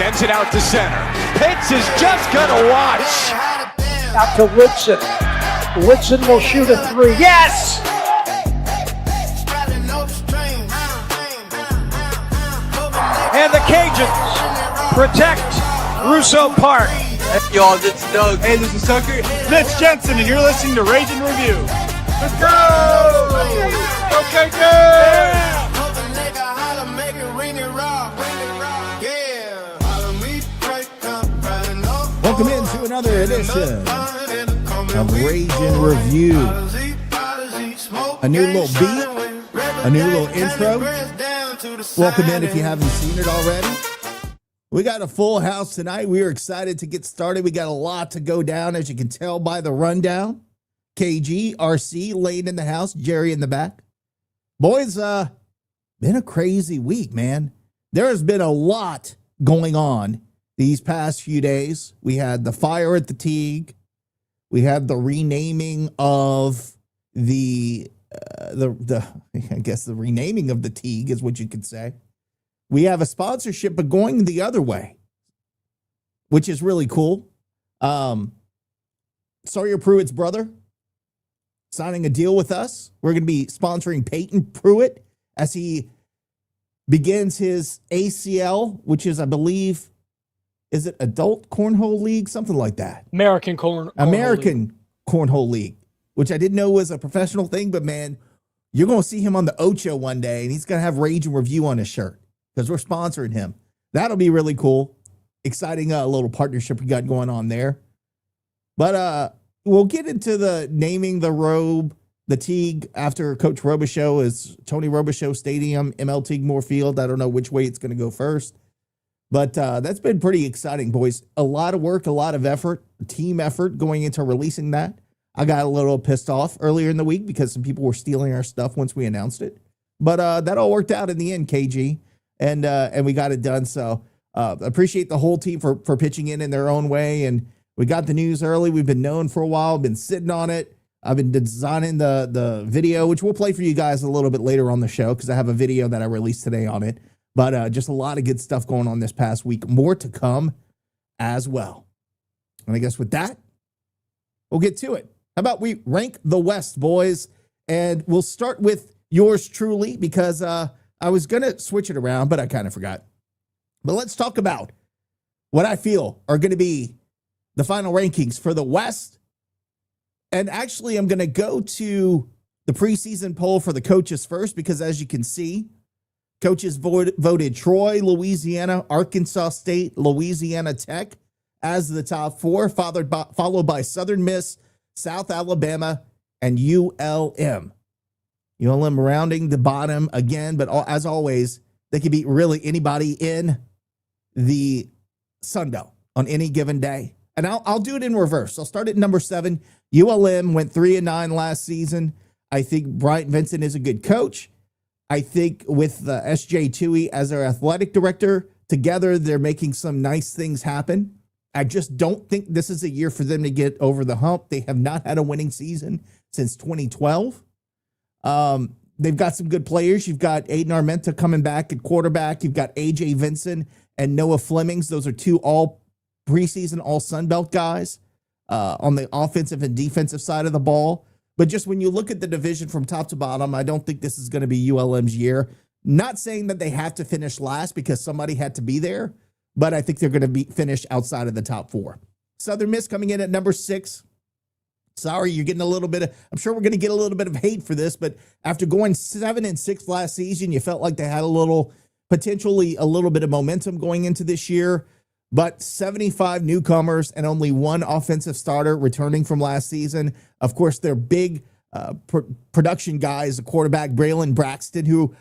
Sends it out to center. Pitts is just gonna watch. Out to Woodson. Woodson will shoot a three. Yes! And the Cajuns protect Russo Park. Hey, y'all, this is Doug. Hey, this is Tucker. This Jensen, and you're listening to Rage and Review. Let's go! Okay, good! Welcome into another edition of Rage and Review. A new little beat, a new little intro. Welcome in if you haven't seen it already. We got a full house tonight. We are excited to get started. We got a lot to go down, as you can tell by the rundown. KG, RC, Lane in the house, Jerry in the back. Boys, been a crazy week, man. There has been a lot going on these past few days. We had the fire at the Teague. We had the renaming of the I guess the renaming of the Teague is what you could say. We have a sponsorship, but going the other way, which is really cool. Sawyer Pruitt's brother signing a deal with us. We're going to be sponsoring Peyton Pruitt as he begins his ACL, which is, I believe, is it Adult Cornhole League? Something like that. American Cornhole League, which I didn't know was a professional thing, but man, you're going to see him on the Ocho one day, and he's going to have Rage and Review on his shirt because we're sponsoring him. That'll be really cool. Exciting little partnership we got going on there. But we'll get into the naming the robe, the Teague, after Coach Robichaux is Tony Robichaux Stadium, ML Teague Moore Field. I don't know which way it's going to go first. But that's been pretty exciting, boys. A lot of work, a lot of effort, team effort going into releasing that. I got a little pissed off earlier in the week because some people were stealing our stuff once we announced it. But that all worked out in the end, KG, and we got it done. So appreciate the whole team for pitching in their own way. And we got the news early. We've been known for a while, been sitting on it. I've been designing the video, which we'll play for you guys a little bit later on the show because I have a video that I released today on it. But just a lot of good stuff going on this past week. More to come as well. And I guess with that, we'll get to it. How about we rank the West, boys? And we'll start with yours truly because I was going to switch it around, but I kind of forgot. But let's talk about what I feel are going to be the final rankings for the West. And actually, I'm going to go to the preseason poll for the coaches first because as you can see, coaches voted Troy, Louisiana, Arkansas State, Louisiana Tech as the top four, followed by Southern Miss, South Alabama, and ULM. ULM rounding the bottom again, but as always, they can beat really anybody in the Sun Belt on any given day. And I'll do it in reverse. I'll start at number 7. ULM went 3-9 last season. I think Bryant Vincent is a good coach. I think with S.J. Tui as their athletic director, together they're making some nice things happen. I just don't think this is a year for them to get over the hump. They have not had a winning season since 2012. They've got some good players. You've got Aiden Armenta coming back at quarterback. You've got A.J. Vincent and Noah Flemings. Those are two all preseason, all Sun Belt guys on the offensive and defensive side of the ball. But just when you look at the division from top to bottom, I don't think this is going to be ULM's year. Not saying that they have to finish last because somebody had to be there, but I think they're going to be finished outside of the top 4. Southern Miss coming in at number 6. Sorry, you're getting a little bit of, I'm sure we're going to get a little bit of hate for this, but after going 7-6 last season, you felt like they had potentially a little bit of momentum going into this year. But 75 newcomers and only one offensive starter returning from last season. Of course, their big production guy is the quarterback, Braylon Braxton, who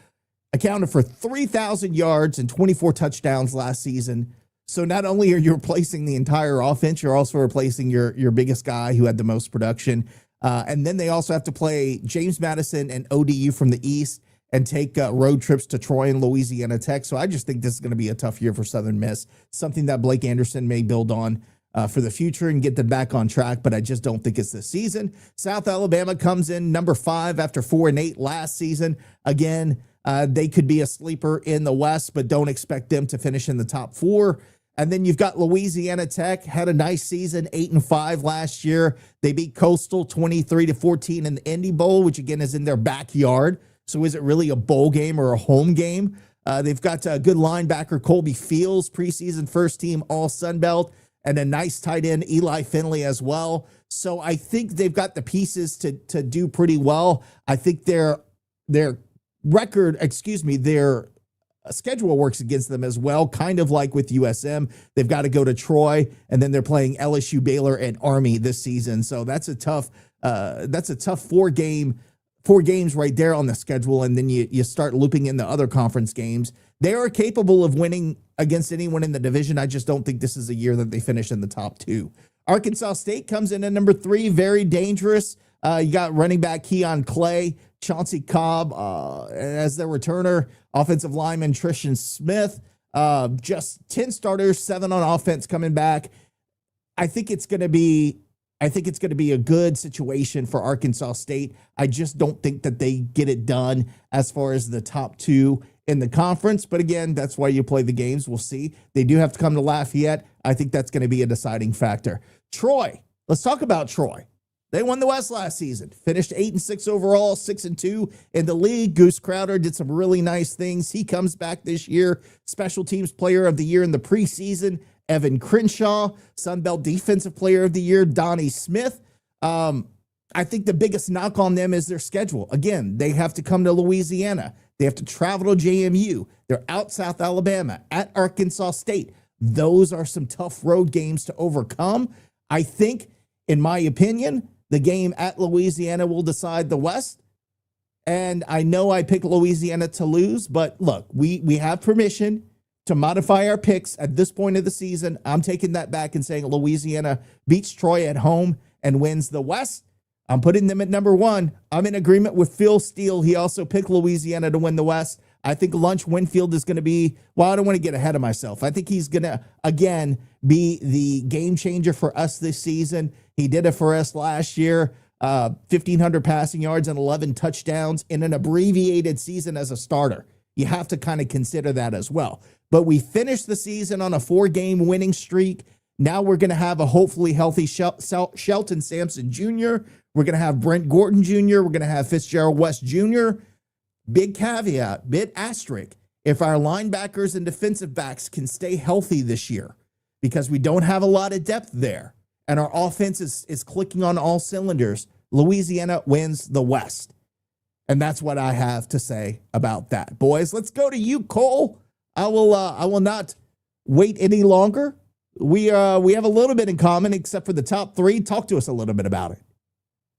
accounted for 3,000 yards and 24 touchdowns last season. So not only are you replacing the entire offense, you're also replacing your biggest guy who had the most production. And then they also have to play James Madison and ODU from the East and take road trips to Troy and Louisiana Tech. So I just think this is going to be a tough year for Southern Miss, something that Blake Anderson may build on for the future and get them back on track, but I just don't think it's this season. South Alabama comes in number 5 after 4-8 last season. Again, they could be a sleeper in the West, but don't expect them to finish in the top 4. And then you've got Louisiana Tech, had a nice season, 8-5 last year. They beat Coastal 23-14 in the Indy Bowl, which again is in their backyard. So is it really a bowl game or a home game? They've got a good linebacker, Colby Fields, preseason first team All Sun Belt, and a nice tight end, Eli Finley, as well. So I think they've got the pieces to do pretty well. I think their schedule works against them as well, kind of like with USM. They've got to go to Troy, and then they're playing LSU, Baylor, and Army this season. So that's a tough 4 games right there on the schedule, and then you start looping in the other conference games. They are capable of winning against anyone in the division. I just don't think this is a year that they finish in the top 2. Arkansas State comes in at number 3, very dangerous. You got running back Keon Clay, Chauncey Cobb as their returner, offensive lineman Trishan Smith. Just 10 starters, 7 on offense coming back. I think it's going to be a good situation for Arkansas State. I just don't think that they get it done as far as the top 2 in the conference. But again, that's why you play the games. We'll see. They do have to come to Lafayette. I think that's going to be a deciding factor. Troy. Let's talk about Troy. They won the West last season, finished 8-6 overall, 6-2 in the league. Goose Crowder did some really nice things. He comes back this year, special teams player of the year in the preseason. Evan Crenshaw, Sun Belt Defensive Player of the Year, Donnie Smith. I think the biggest knock on them is their schedule. Again, they have to come to Louisiana. They have to travel to JMU. They're out South Alabama, at Arkansas State. Those are some tough road games to overcome. I think, in my opinion, the game at Louisiana will decide the West. And I know I picked Louisiana to lose, but look, we have permission to modify our picks at this point of the season. I'm taking that back and saying Louisiana beats Troy at home and wins the West. I'm putting them at number 1. I'm in agreement with Phil Steele. He also picked Louisiana to win the West. I think Lunch Winfield is going to be, well, I don't want to get ahead of myself. I think he's going to, again, be the game changer for us this season. He did it for us last year. 1,500 passing yards and 11 touchdowns in an abbreviated season as a starter. You have to kind of consider that as well. But we finished the season on a 4-game winning streak. Now we're going to have a hopefully healthy Shelton Sampson Jr. We're going to have Brent Gordon Jr. We're going to have Fitzgerald West Jr. Big caveat, big asterisk. If our linebackers and defensive backs can stay healthy this year, because we don't have a lot of depth there, and our offense is clicking on all cylinders, Louisiana wins the West. And that's what I have to say about that. Boys, let's go to you, Cole. I will not wait any longer. We have a little bit in common, except for the top 3. Talk to us a little bit about it.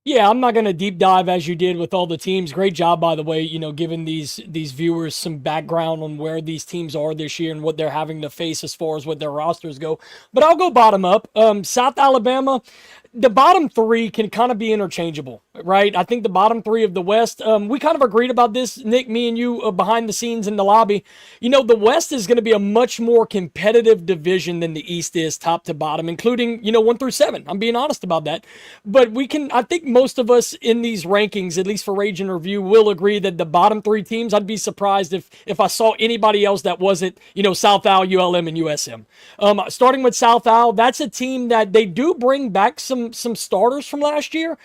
Yeah, I'm not going to deep dive as you did with all the teams. Great job, by the way, giving these viewers some background on where these teams are this year and what they're having to face as far as what their rosters go. But I'll go bottom up. South Alabama, the bottom 3 can kind of be interchangeable, right? I think the bottom 3 of the West, we kind of agreed about this, Nick, me and you, behind the scenes in the lobby. The West is going to be a much more competitive division than the East is, top to bottom, including, 1 through 7. I'm being honest about that. But I think most of us in these rankings, at least for Rage and Review, will agree that the bottom 3 teams, I'd be surprised if I saw anybody else that wasn't, South Al, ULM, and USM. Starting with South Al, that's a team that they do bring back some starters from last year,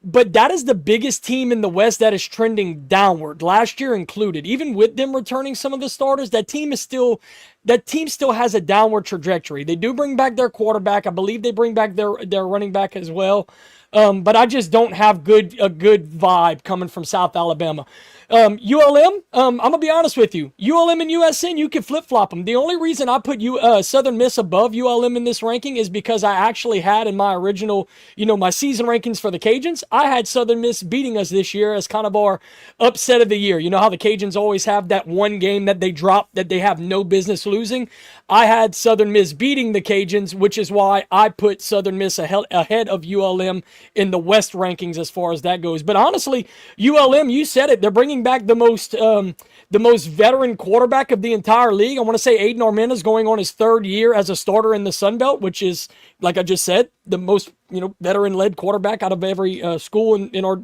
but that is the biggest team in the West that is trending downward, last year included. Even with them returning some of the starters, that team still has a downward trajectory. They do bring back their quarterback. I believe they bring back their running back as well. But I just don't have a good vibe coming from South Alabama. ULM, I'm going to be honest with you. ULM and USN, you can flip-flop them. The only reason I put Southern Miss above ULM in this ranking is because I actually had in my original, my season rankings for the Cajuns, I had Southern Miss beating us this year as kind of our upset of the year. You know how the Cajuns always have that one game that they drop that they have no business losing? I had Southern Miss beating the Cajuns, which is why I put Southern Miss ahead of ULM in the West rankings as far as that goes. But honestly, ULM, you said it, they're bringing back the most veteran quarterback of the entire league. I want to say Aiden Armenta is going on his 3rd year as a starter in the Sun Belt, which is, like I just said, the most veteran-led quarterback out of every school in our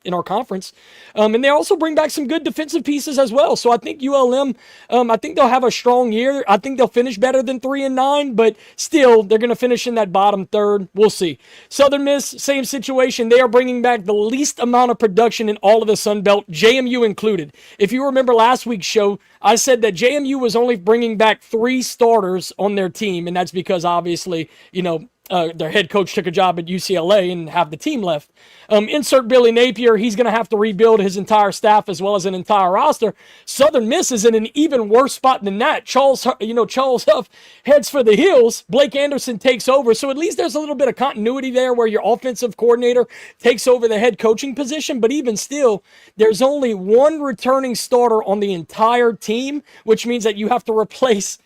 in our conference. And they also bring back some good defensive pieces as well. So I think ULM, I think they'll have a strong year. I think they'll finish better than 3-9, but still they're going to finish in that bottom third. We'll see. Southern Miss, same situation. They are bringing back the least amount of production in all of the Sun Belt, JMU included. If you remember last week's show, I said that JMU was only bringing back 3 starters on their team, and that's because obviously, their head coach took a job at UCLA and have the team left. Insert Billy Napier. He's going to have to rebuild his entire staff as well as an entire roster. Southern Miss is in an even worse spot than that. Charles Huff heads for the hills. Blake Anderson takes over. So at least there's a little bit of continuity there where your offensive coordinator takes over the head coaching position. But even still, there's only one returning starter on the entire team, which means that you have to replace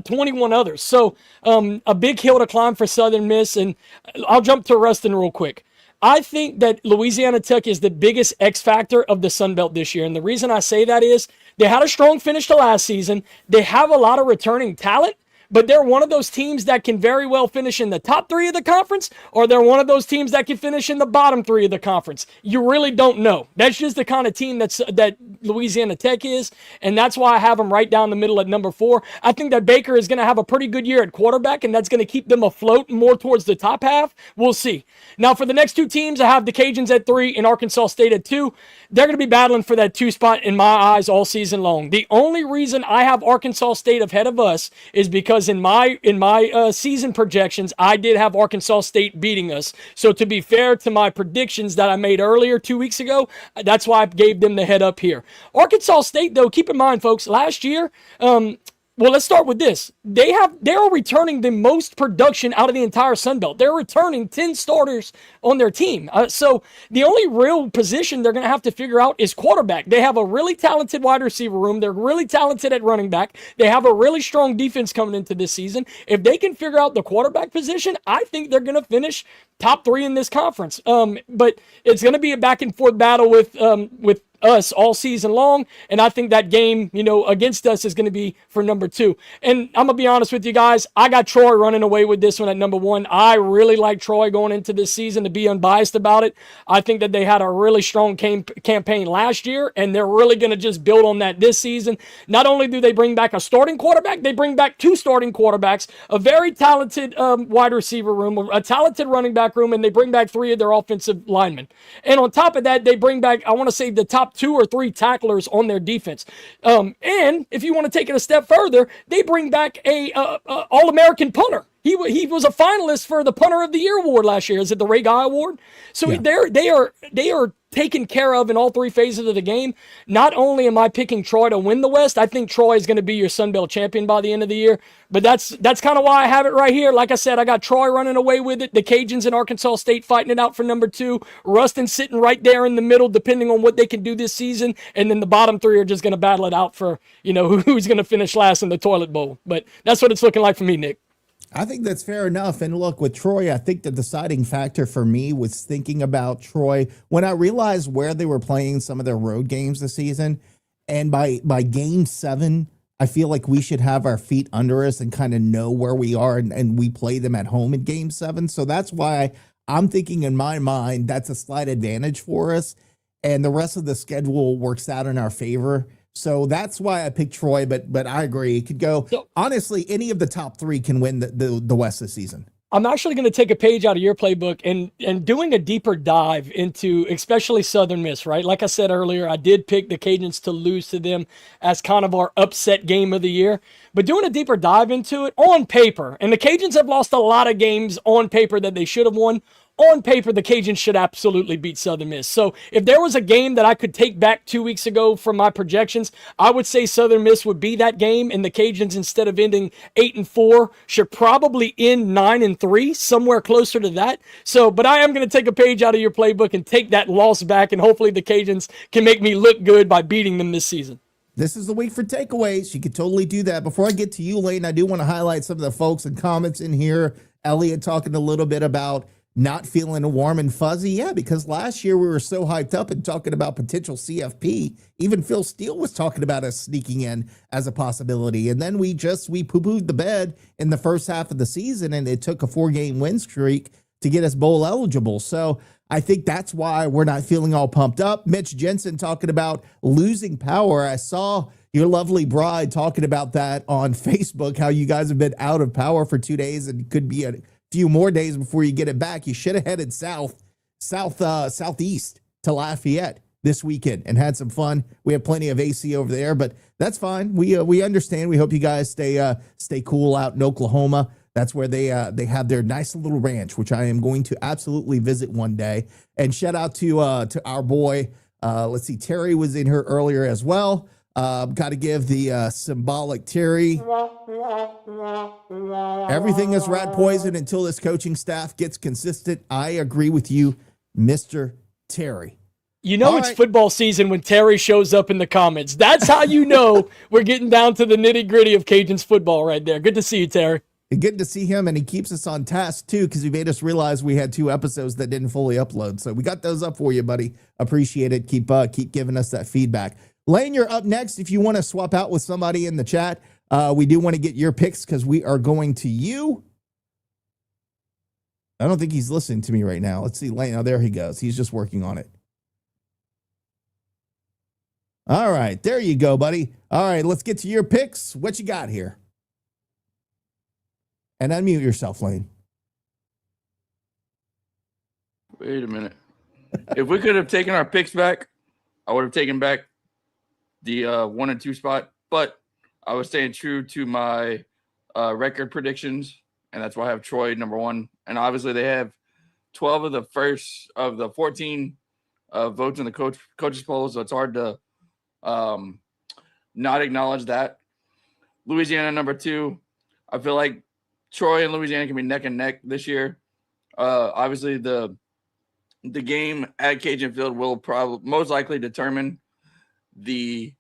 21 others. So a big hill to climb for Southern Miss. And I'll jump to Rustin real quick. I think that Louisiana Tech is the biggest X factor of the Sun Belt this year. And the reason I say that is they had a strong finish to last season. They have a lot of returning talent, but they're one of those teams that can very well finish in the top 3 of the conference, or they're one of those teams that can finish in the bottom 3 of the conference. You really don't know. That's just the kind of team that Louisiana Tech is, and that's why I have them right down the middle at number 4. I think that Baker is going to have a pretty good year at quarterback, and that's going to keep them afloat more towards the top half. We'll see. Now, for the next 2 teams, I have the Cajuns at 3 and Arkansas State at 2. They're going to be battling for that 2 spot in my eyes all season long. The only reason I have Arkansas State ahead of us is because in my season projections, I did have Arkansas State beating us. So to be fair to my predictions that I made earlier 2 weeks ago, that's why I gave them the head up here. Arkansas State, though, keep in mind, folks, last year, well, let's start with this. They're returning the most production out of the entire Sun Belt. They're returning 10 starters on their team. So the only real position they're going to have to figure out is quarterback. They have a really talented wide receiver room. They're really talented at running back. They have a really strong defense coming into this season. If they can figure out the quarterback position, I think they're going to finish top 3 in this conference. But it's going to be a back and forth battle with us all season long, and I think that game, against us is going to be for number 2. And I'm gonna be honest with you guys, I got Troy running away with this one at number 1. I really like Troy going into this season, to be unbiased about it. I think that they had a really strong campaign last year, and they're really going to just build on that this season. Not only do they bring back a starting quarterback, they bring back 2 starting quarterbacks, a very talented wide receiver room, a talented running back room, and they bring back 3 of their offensive linemen. And on top of that, they bring back, I want to say, the top 2 or 3 tacklers on their defense. And if you want to take it a step further, they bring back a All-American punter. He was a finalist for the Punter of the Year award last year. Is it the Ray Guy Award? So yeah. They are taken care of in all 3 phases of the game. Not only am I picking Troy to win the West, I think Troy is going to be your Sun Belt champion by the end of the year. But that's kind of why I have it right here. Like I said, I got Troy running away with it. The Cajuns and Arkansas State fighting it out for number 2. Rustin sitting right there in the middle, depending on what they can do this season. And then the bottom 3 are just going to battle it out for, who's going to finish last in the toilet bowl. But that's what it's looking like for me, Nick. I think that's fair enough. And look, with Troy, I think the deciding factor for me was thinking about Troy when I realized where they were playing some of their road games this season. And by game 7, I feel like we should have our feet under us and kind of know where we are. And we play them at home in game 7. So that's why I'm thinking in my mind, that's a slight advantage for us. And the rest of the schedule works out in our favor. So that's why I picked Troy, but I agree. It could go, honestly, any of the top 3 can win the West this season. I'm actually going to take a page out of your playbook and doing a deeper dive into especially Southern Miss, right? Like I said earlier, I did pick the Cajuns to lose to them as kind of our upset game of the year. But doing a deeper dive into it on paper, and the Cajuns have lost a lot of games on paper that they should have won. On paper, the Cajuns should absolutely beat Southern Miss. So if there was a game that I could take back 2 weeks ago from my projections, I would say Southern Miss would be that game, and the Cajuns, instead of ending 8-4, should probably end 9-3, somewhere closer to that. So, but I am going to take a page out of your playbook and take that loss back, and hopefully the Cajuns can make me look good by beating them this season. This is the week for takeaways. You could totally do that. Before I get to you, Layton, I do want to highlight some of the folks and comments in here. Elliot talking a little bit about not feeling warm and fuzzy. Yeah, because last year we were so hyped up and talking about potential CFP. Even Phil Steele was talking about us sneaking in as a possibility. And then we poo-pooed the bed in the first half of the season, and it took a 4-game win streak to get us bowl eligible. So I think that's why we're not feeling all pumped up. Mitch Jensen talking about losing power. I saw your lovely bride talking about that on Facebook, how you guys have been out of power for 2 days and could be a few more days before you get it back. You should have headed southeast to Lafayette this weekend and had some fun. We have plenty of AC over there, but that's fine. We understand. We hope you guys stay cool out in Oklahoma. That's where they have their nice little ranch, which I am going to absolutely visit one day. And shout out to our boy. Let's see, Terry was in here earlier as well. Got to give the symbolic Terry. Everything is rat poison until this coaching staff gets consistent. I agree with you, Mr. Terry. You know, it's football season when Terry shows up in the comments. That's how you know we're getting down to the nitty gritty of Cajuns football right there. Good to see you, Terry. Good to see him, and he keeps us on task, too, because he made us realize we had 2 episodes that didn't fully upload. So we got those up for you, buddy. Appreciate it. Keep giving us that feedback. Lane, you're up next. If you want to swap out with somebody in the chat, we do want to get your picks because we are going to you. I don't think he's listening to me right now. Let's see, Lane. Oh, there he goes. He's just working on it. All right, there you go, buddy. All right, let's get to your picks. What you got here? And unmute yourself, Lane. Wait a minute. If we could have taken our picks back, I would have taken back the 1 and 2 spot. But I was staying true to my record predictions, and that's why I have Troy number 1. And obviously they have 12 of the first of the 14 votes in the coaches poll, so it's hard to not acknowledge that. Louisiana number 2. I feel like Troy and Louisiana can be neck and neck this year. Obviously, the game at Cajun Field will probably most likely determine the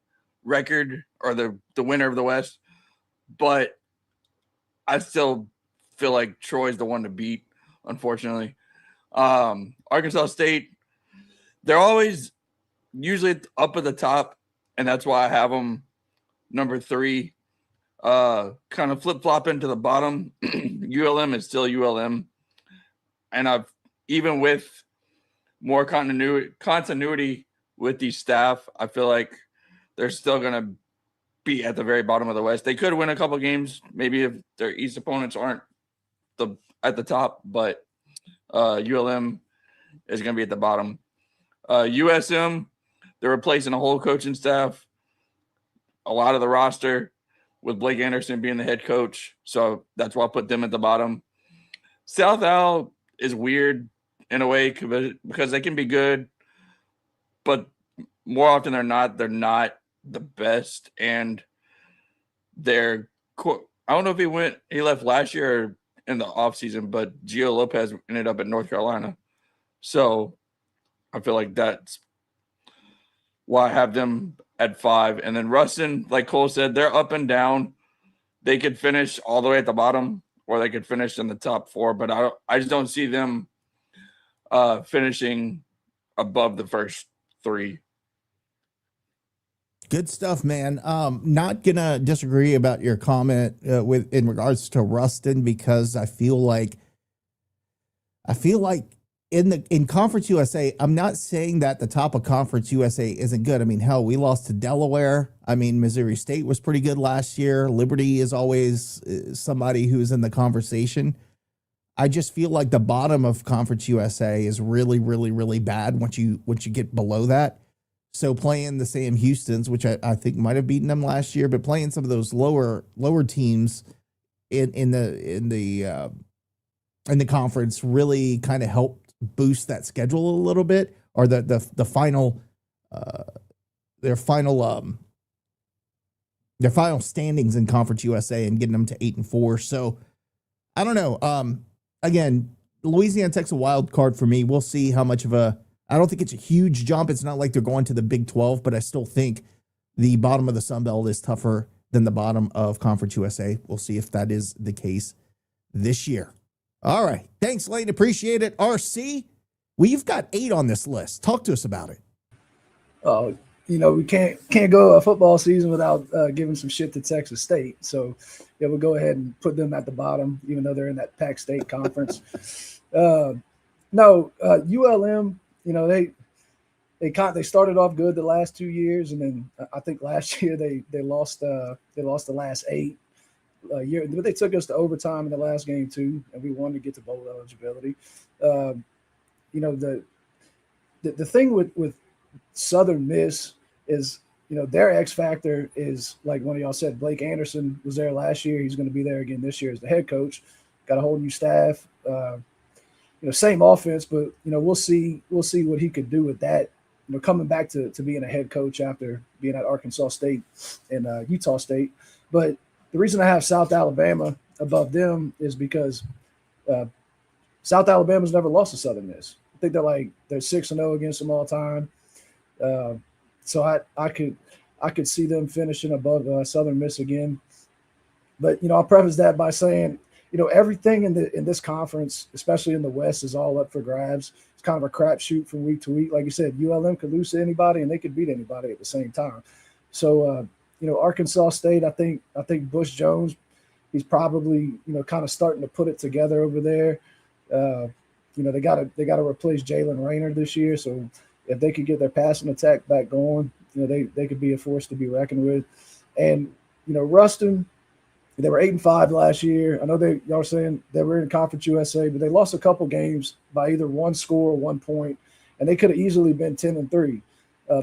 record or the winner of the West. But I still feel like Troy's the one to beat, unfortunately. Arkansas State, they're always usually up at the top, and that's why I have them number 3. Kind of flip-flopping to the bottom. ULM is still ULM. And I've even with more continuity with these staff, I feel like they're still going to be at the very bottom of the West. They could win a couple games, maybe if their East opponents aren't at the top, but ULM is going to be at the bottom. USM, they're replacing a whole coaching staff, a lot of the roster, with Blake Anderson being the head coach. So that's why I put them at the bottom. South Al is weird in a way because they can be good, but more often than not, they're not the best. And I don't know if he left last year or in the offseason, but Gio Lopez ended up at North Carolina. So I feel like that's why I have them at 5. And then Ruston, like Cole said, they're up and down. They could finish all the way at the bottom, or they could finish in the top 4, but I just don't see them finishing above the first 3. Good stuff, man. Not gonna disagree about your comment in regards to Ruston, because I feel like in Conference USA, I'm not saying that the top of Conference USA isn't good. I mean, hell, we lost to Delaware. I mean, Missouri State was pretty good last year. Liberty is always somebody who's in the conversation. I just feel like the bottom of Conference USA is really, really, really bad once you get below that. So playing the Sam Houstons, which I think might have beaten them last year, but playing some of those lower teams in the conference really kind of helped boost that schedule a little bit, or the final their final standings in Conference USA and getting them to 8-4. So I don't know. Again, Louisiana takes a wild card for me. We'll see how much of I don't think it's a huge jump. It's not like they're going to the Big 12, but I still think the bottom of the Sun Belt is tougher than the bottom of Conference USA. We'll see if that is the case this year. All right. Thanks, Lane. Appreciate it. RC, we've got 8 on this list. Talk to us about it. Oh, we can't go a football season without giving some shit to Texas State. So, yeah, we'll go ahead and put them at the bottom, even though they're in that Pac State conference. No, ULM, they started off good the last 2 years, and then I think last year they lost the last 8 year, but they took us to overtime in the last game too, and we wanted to get to bowl eligibility. The thing with Southern Miss is, their X factor is, like one of y'all said, Blake Anderson was there last year. He's going to be there again this year as the head coach. Got a whole new staff. Same offense, but we'll see what he could do with that. Coming back to being a head coach after being at Arkansas State and Utah State. But the reason I have South Alabama above them is because South Alabama's never lost to Southern Miss. I think they're 6-0 against them all time. So I could see them finishing above Southern Miss again. But I'll preface that by saying, everything in this conference, especially in the West, is all up for grabs. It's kind of a crapshoot from week to week. Like you said, ULM could lose to anybody and they could beat anybody at the same time. So Arkansas State, I think Bush Jones, he's probably kind of starting to put it together over there. They got to replace Jalen Rayner this year. So if they could get their passing attack back going, they could be a force to be reckoned with. And Ruston, they were 8-5 last year. I know y'all were saying they were in Conference USA, but they lost a couple games by either one score or 1 point, and they could have easily been 10-3.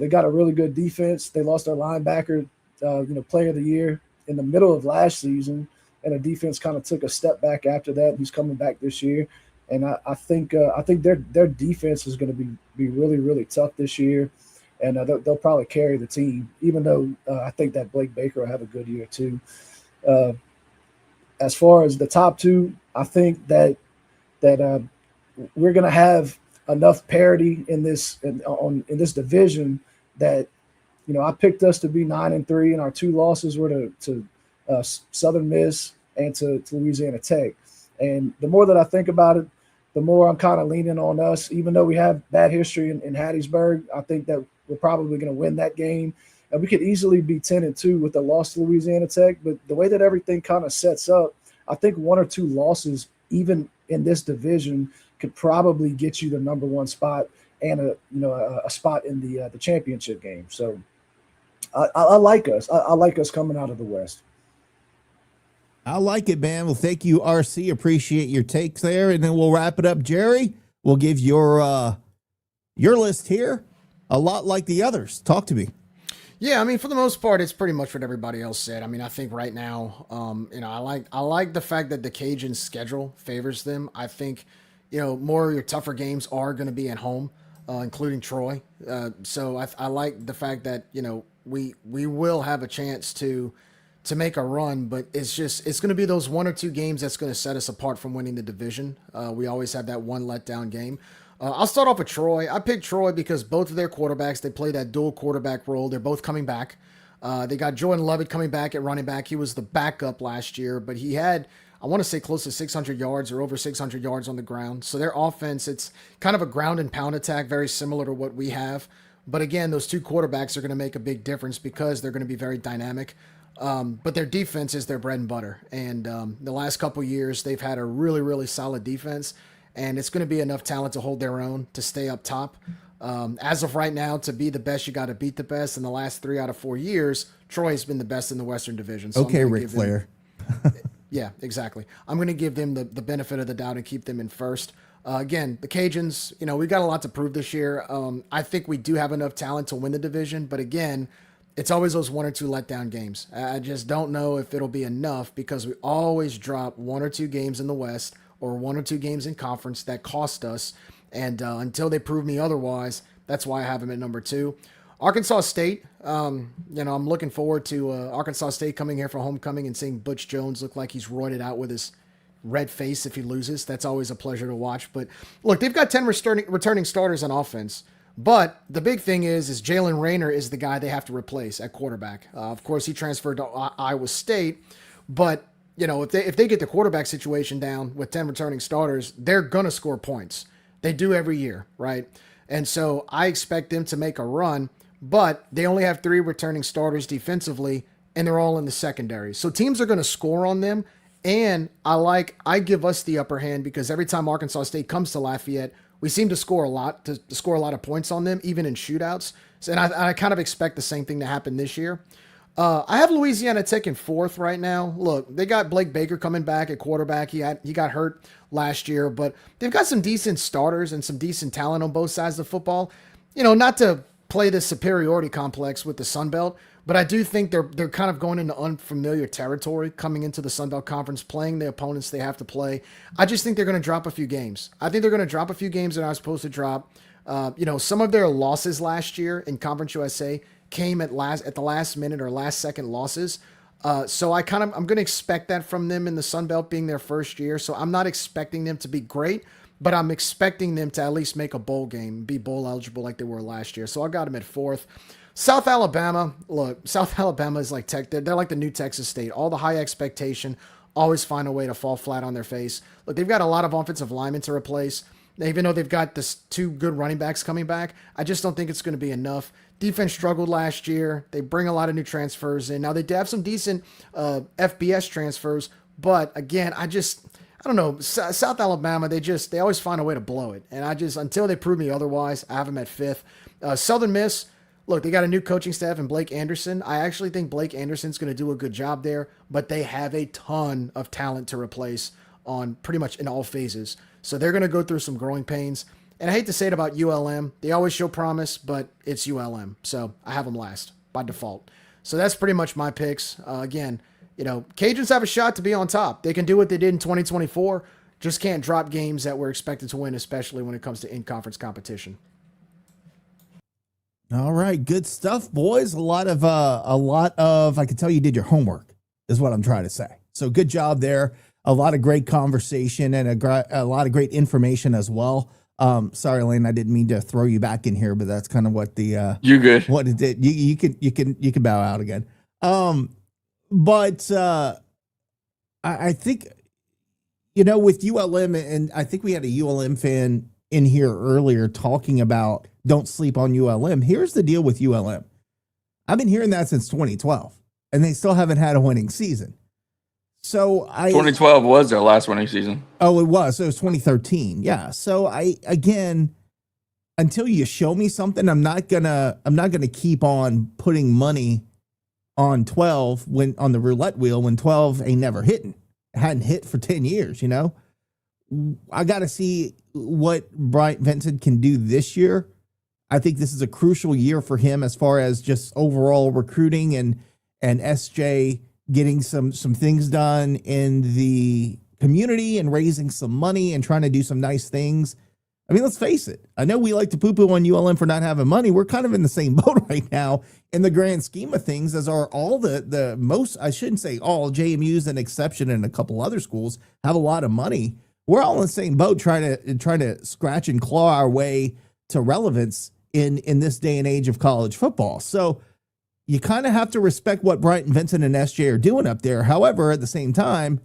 They got a really good defense. They lost their linebacker, player of the year in the middle of last season, and the defense kind of took a step back after that. He's coming back this year, and I think their defense is going to be really, really tough this year, and they'll probably carry the team. Even though I think that Blake Baker will have a good year too. As far as the top two, I think that we're going to have enough parity in this division that I picked us to be 9-3, and our 2 losses were to Southern Miss and to Louisiana Tech. And the more that I think about it, the more I'm kind of leaning on us. Even though we have bad history in Hattiesburg, I think that we're probably going to win that game. And we could easily be 10-2 with the loss to Louisiana Tech. But the way that everything kind of sets up, I think 1 or 2 losses, even in this division, could probably get you the number 1 spot and a spot in the championship game. So I like us. I like us coming out of the West. I like it, man. Well, thank you, RC. Appreciate your takes there, and then we'll wrap it up. Jerry, we'll give your list here. A lot like the others. Talk to me. Yeah, I mean, for the most part, it's pretty much what everybody else said. I mean, I think right now, I like the fact that the Cajuns' schedule favors them. I think, more of your tougher games are going to be at home, including Troy. So I like the fact that, we will have a chance to make a run, but it's going to be those 1 or 2 games that's going to set us apart from winning the division. We always have that one letdown game. I'll start off with Troy. I picked Troy because both of their quarterbacks, they play that dual quarterback role. They're both coming back. They got Jordan Lovett coming back at running back. He was the backup last year, but he had, I want to say, close to 600 yards or over 600 yards on the ground. So their offense, it's kind of a ground and pound attack, very similar to what we have. But again, those 2 quarterbacks are going to make a big difference because they're going to be very dynamic. But their defense is their bread and butter. And the last couple years, they've had a really, really solid defense. And it's going to be enough talent to hold their own, to stay up top. As of right now, to be the best, you got to beat the best. In the last 3 out of 4 years, Troy has been the best in the Western Division. So okay, Ric Flair. Yeah, exactly. I'm going to give them the benefit of the doubt and keep them in first. Again, the Cajuns, we've got a lot to prove this year. I think we do have enough talent to win the division. But again, it's always those 1 or 2 letdown games. I just don't know if it'll be enough because we always drop 1 or 2 games in the West or 1 or 2 games in conference that cost us. And until they prove me otherwise, that's why I have them at number 2. Arkansas State, I'm looking forward to Arkansas State coming here for homecoming and seeing Butch Jones look like he's roided out with his red face if he loses. That's always a pleasure to watch. But look, they've got 10 returning starters on offense. But the big thing is Jalen Rayner is the guy they have to replace at quarterback. Of course, he transferred to Iowa State, but if they get the quarterback situation down with 10 returning starters, they're going to score points. They do every year, right? And so I expect them to make a run, but they only have 3 returning starters defensively, and they're all in the secondary. So teams are going to score on them, and I give us the upper hand because every time Arkansas State comes to Lafayette, we seem to score a lot of points on them, even in shootouts. So, and I kind of expect the same thing to happen this year. I have Louisiana Tech in 4th right now. Look, they got Blake Baker coming back at quarterback. He got hurt last year, but they've got some decent starters and some decent talent on both sides of the football. You know, not to play this superiority complex with the Sun Belt, but I do think they're kind of going into unfamiliar territory coming into the Sun Belt Conference, playing the opponents they have to play. I just think they're going to drop a few games. I think they're going to drop a few games they're not supposed to drop. You know, some of their losses last year in Conference USA came at the last minute or last second losses. So I'm going to expect that from them in the Sun Belt being their first year. So I'm not expecting them to be great, but I'm expecting them to at least make a bowl game, be bowl eligible like they were last year. So I got them at 4th. South Alabama, look, South Alabama is like they're like the new Texas State. All the high expectation, always find a way to fall flat on their face. Look, they've got a lot of offensive linemen to replace. Even though they've got this 2 good running backs coming back, I just don't think it's going to be enough. Defense struggled last year. They bring a lot of new transfers in. Now, they do have some decent FBS transfers, but again, I don't know. South Alabama, they always find a way to blow it. And until they prove me otherwise, I have them at 5th. Southern Miss, look, they got a new coaching staff in Blake Anderson. I actually think Blake Anderson's going to do a good job there, but they have a ton of talent to replace on pretty much in all phases. So they're going to go through some growing pains. And I hate to say it about ULM. They always show promise, but it's ULM. So I have them last by default. So that's pretty much my picks. Again, you know, Cajuns have a shot to be on top. They can do what they did in 2024. Just can't drop games that we're expected to win, especially when it comes to in-conference competition. All right, good stuff, boys. A lot of, I can tell you did your homework, is what I'm trying to say. So good job there. A lot of great conversation and a lot of great information as well. Sorry, Lane, I didn't mean to throw you back in here, but that's kind of what the you're good. What it did. You can bow out again. But I think, you know, with ULM, and I think we had a ULM fan in here earlier talking about don't sleep on ULM. Here's the deal with ULM. I've been hearing that since 2012, and they still haven't had a winning season. So 2012 was their last winning season. Oh, it was. So it was 2013. Yeah. So again, until you show me something, I'm not gonna keep on putting money on 12 on the roulette wheel when 12 ain't never hitting. It hadn't hit for 10 years, you know. I got to see what Bryant Vincent can do this year. I think this is a crucial year for him as far as just overall recruiting and SJ getting some things done in the community and raising some money and trying to do some nice things. I mean, let's face it. I know we like to poo-poo on ULM for not having money. We're kind of in the same boat right now in the grand scheme of things, as are all the most, I shouldn't say all, JMU's an exception and a couple other schools have a lot of money. We're all in the same boat trying to scratch and claw our way to relevance in this day and age of college football. So you kind of have to respect what Bryant Vincent and SJ are doing up there. However, at the same time,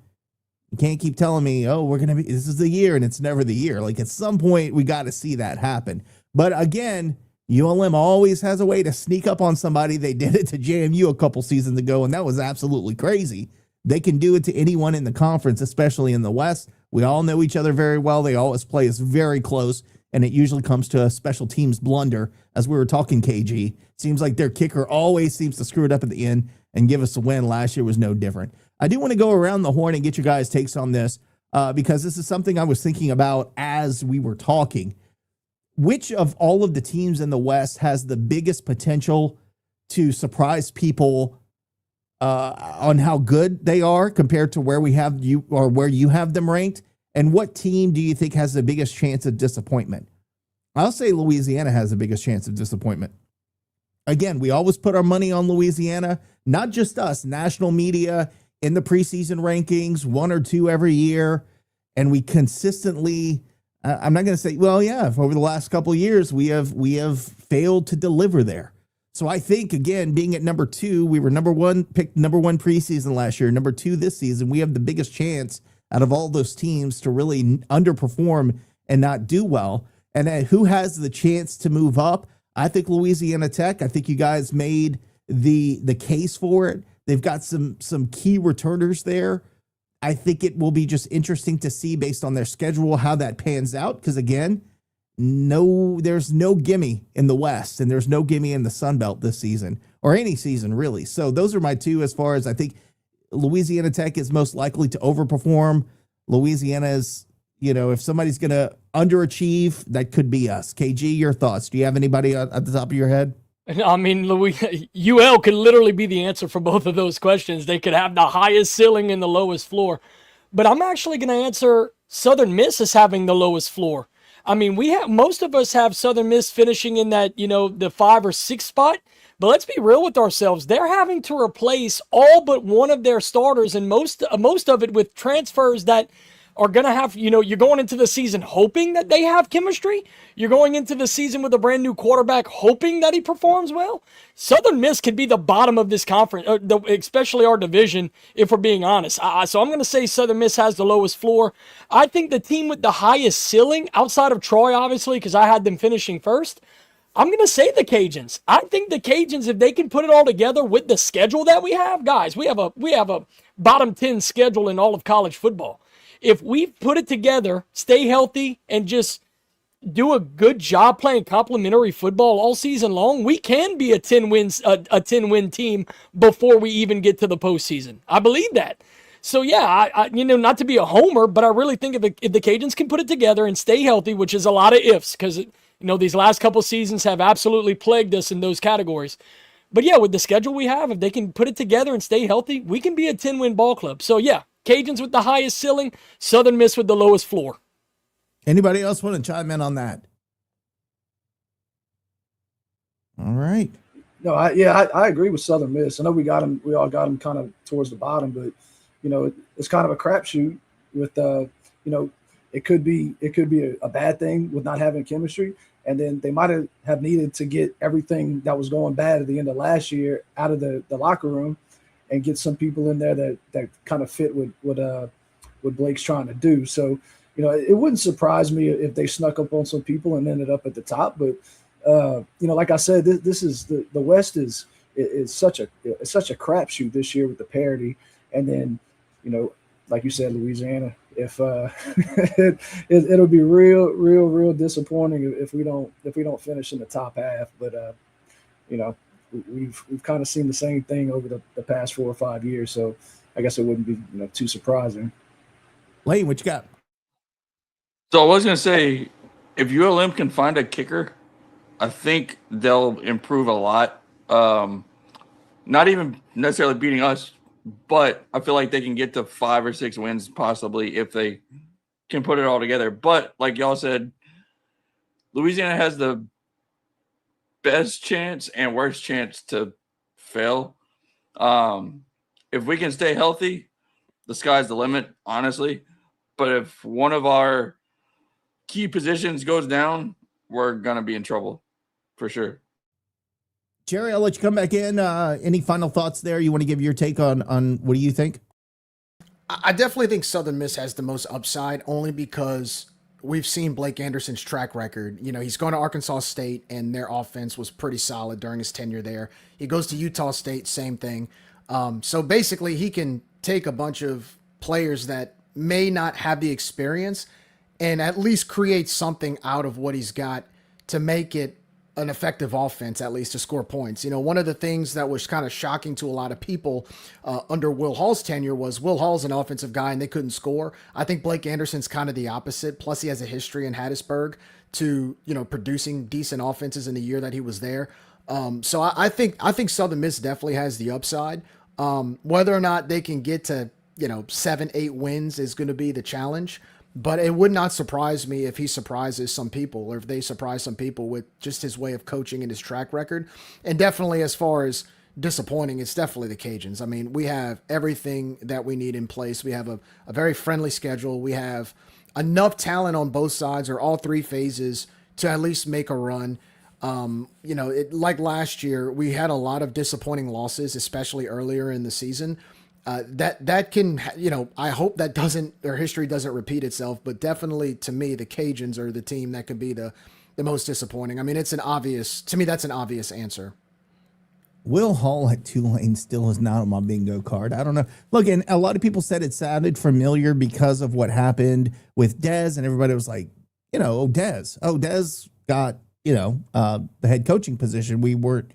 you can't keep telling me, oh, this is the year, and it's never the year. Like, at some point, we got to see that happen. But again, ULM always has a way to sneak up on somebody. They did it to JMU a couple seasons ago, and that was absolutely crazy. They can do it to anyone in the conference, especially in the West. We all know each other very well. They always play us very close, and it usually comes to a special teams blunder. As we were talking, KG, seems like their kicker always seems to screw it up at the end and give us a win. Last year was no different. I do want to go around the horn and get your guys' takes on this because this is something I was thinking about as we were talking. Which of all of the teams in the West has the biggest potential to surprise people on how good they are compared to where we have you or where you have them ranked? And what team do you think has the biggest chance of disappointment? I'll say Louisiana has the biggest chance of disappointment. Again, we always put our money on Louisiana, not just us, national media in the preseason rankings, 1 or 2 every year. And we consistently, I'm not going to say, well, yeah, over the last couple of years, we have failed to deliver there. So I think, again, being at number 2, we were picked number 1 preseason last year, number 2 this season. We have the biggest chance out of all those teams to really underperform and not do well. And who has the chance to move up? I think Louisiana Tech. I think you guys made the case for it. They've got some key returners there. I think it will be just interesting to see based on their schedule how that pans out. Because again, there's no gimme in the West, and there's no gimme in the Sun Belt this season, or any season really. So those are my two as far as I think Louisiana Tech is most likely to overperform. Louisiana is, if somebody's going to underachieve, that could be us. KG, your thoughts? Do you have anybody at the top of your head? I mean, UL could literally be the answer for both of those questions. They could have the highest ceiling and the lowest floor. But I'm actually going to answer Southern Miss as having the lowest floor. I mean, most of us have Southern Miss finishing in that, the 5 or 6 spot. But let's be real with ourselves. They're having to replace all but one of their starters, and most of it with transfers that are going to have, you're going into the season hoping that they have chemistry. You're going into the season with a brand new quarterback hoping that he performs well. Southern Miss could be the bottom of this conference, especially our division, if we're being honest. So I'm going to say Southern Miss has the lowest floor. I think the team with the highest ceiling, outside of Troy, obviously, because I had them finishing first, I'm going to say the Cajuns. I think the Cajuns, if they can put it all together with the schedule that we have, guys, we have a bottom 10 schedule in all of college football. If we put it together, stay healthy, and just do a good job playing complementary football all season long, we can be a 10-win team before we even get to the postseason. I believe that. So yeah, I not to be a homer, but I really think if the Cajuns can put it together and stay healthy, which is a lot of ifs, because these last couple seasons have absolutely plagued us in those categories. But yeah, with the schedule we have, if they can put it together and stay healthy, we can be a 10-win ball club. So yeah, Cajuns with the highest ceiling, Southern Miss with the lowest floor. Anybody else want to chime in on that? All right. No, I agree with Southern Miss. I know we all got them kind of towards the bottom, but it's kind of a crapshoot with it could be a bad thing with not having chemistry, and then they might have needed to get everything that was going bad at the end of last year out of the locker room and get some people in there that kind of fit with what Blake's trying to do. So, it wouldn't surprise me if they snuck up on some people and ended up at the top. But, like I said, this is the West is such a crapshoot this year with the parity. And then, like you said, Louisiana, if it'll be real disappointing if we don't finish in the top half. But, we've kind of seen the same thing over the past 4 or 5 years. So I guess it wouldn't be too surprising. Lane, what you got? So I was going to say, if ULM can find a kicker, I think they'll improve a lot. Not even necessarily beating us, but I feel like they can get to 5 or 6 wins possibly if they can put it all together. But like y'all said, Louisiana has the best chance and worst chance to fail. If we can stay healthy, the sky's the limit, honestly. But if one of our key positions goes down, we're going to be in trouble for sure. Jerry, I'll let you come back in. Any final thoughts there? You want to give your take on what do you think? I definitely think Southern Miss has the most upside, only because we've seen Blake Anderson's track record. He's going to Arkansas State, and their offense was pretty solid during his tenure there. He goes to Utah State, same thing. So basically, he can take a bunch of players that may not have the experience and at least create something out of what he's got to make it an effective offense, at least to score points. One of the things that was kind of shocking to a lot of people under Will Hall's tenure was Will Hall's an offensive guy and they couldn't score. I think Blake Anderson's kind of the opposite. Plus he has a history in Hattiesburg to, producing decent offenses in the year that he was there. So I think Southern Miss definitely has the upside. Whether or not they can get to, 7-8 wins is going to be the challenge. But it would not surprise me if he surprises some people, or if they surprise some people with just his way of coaching and his track record. And definitely, as far as disappointing, it's definitely the Cajuns. I mean, we have everything that we need in place. We have a very friendly schedule. We have enough talent on both sides, or all 3 phases, to at least make a run. Like last year, we had a lot of disappointing losses, especially earlier in the season. That can, I hope that history doesn't repeat itself, but definitely to me, the Cajuns are the team that could be the most disappointing. I mean, that's an obvious answer. Will Hall at Tulane still is not on my bingo card. I don't know. Look, and a lot of people said it sounded familiar because of what happened with Dez, and everybody was like, Odez got, the head coaching position. We were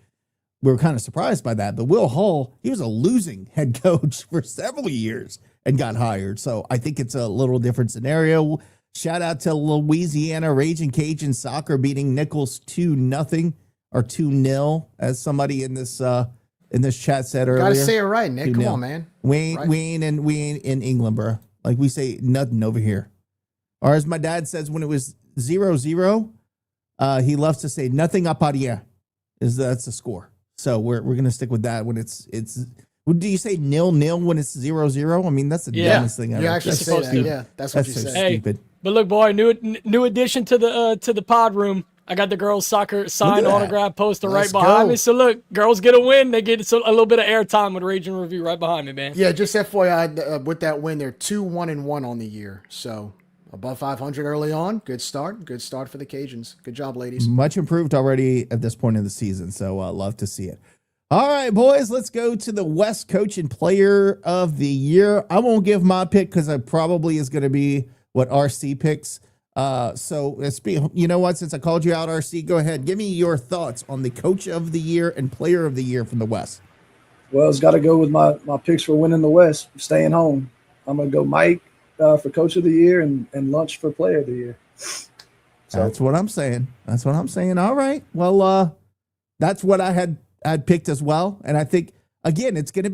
kind of surprised by that. But Will Hall, he was a losing head coach for several years and got hired. So I think it's a little different scenario. Shout out to Louisiana Raging Cajun Soccer beating Nichols 2-0 or 2-0, as somebody in this chat said earlier. Gotta say it right, Nick. 2-0. Come on, man. We ain't in England, bro. Like we say nothing over here. Or as my dad says, when it was 0-0, he loves to say nothing a parir. That's a score. So we're gonna stick with that when it's. Do you say 0-0 when it's 0-0? I mean, that's the dumbest thing ever. You actually That's say so that. stupid. Yeah, that's what you so say. stupid. But look, boy, new addition to the pod room. I got the girls' soccer signed that. autograph poster Let's right behind go. me. So look, girls get a win. They get a little bit of airtime with Raging Review right behind me, man. Yeah, just FYI, with that win, they're 2-1-1 on the year. So above 500 early on. Good start. Good start for the Cajuns. Good job, ladies. Much improved already at this point in the season. So love to see it. All right, boys, let's go to the West Coach and Player of the Year. I won't give my pick because it probably is going to be what RC picks. So you know what? Since I called you out, RC, go ahead. Give me your thoughts on the Coach of the Year and Player of the Year from the West. Well, it's got to go with my picks for winning the West, staying home. I'm going to go Mike for Coach of the Year and Lunch for Player of the Year. So That's what I'm saying. All right. Well, that's what I had picked as well. And I think, again, it's going to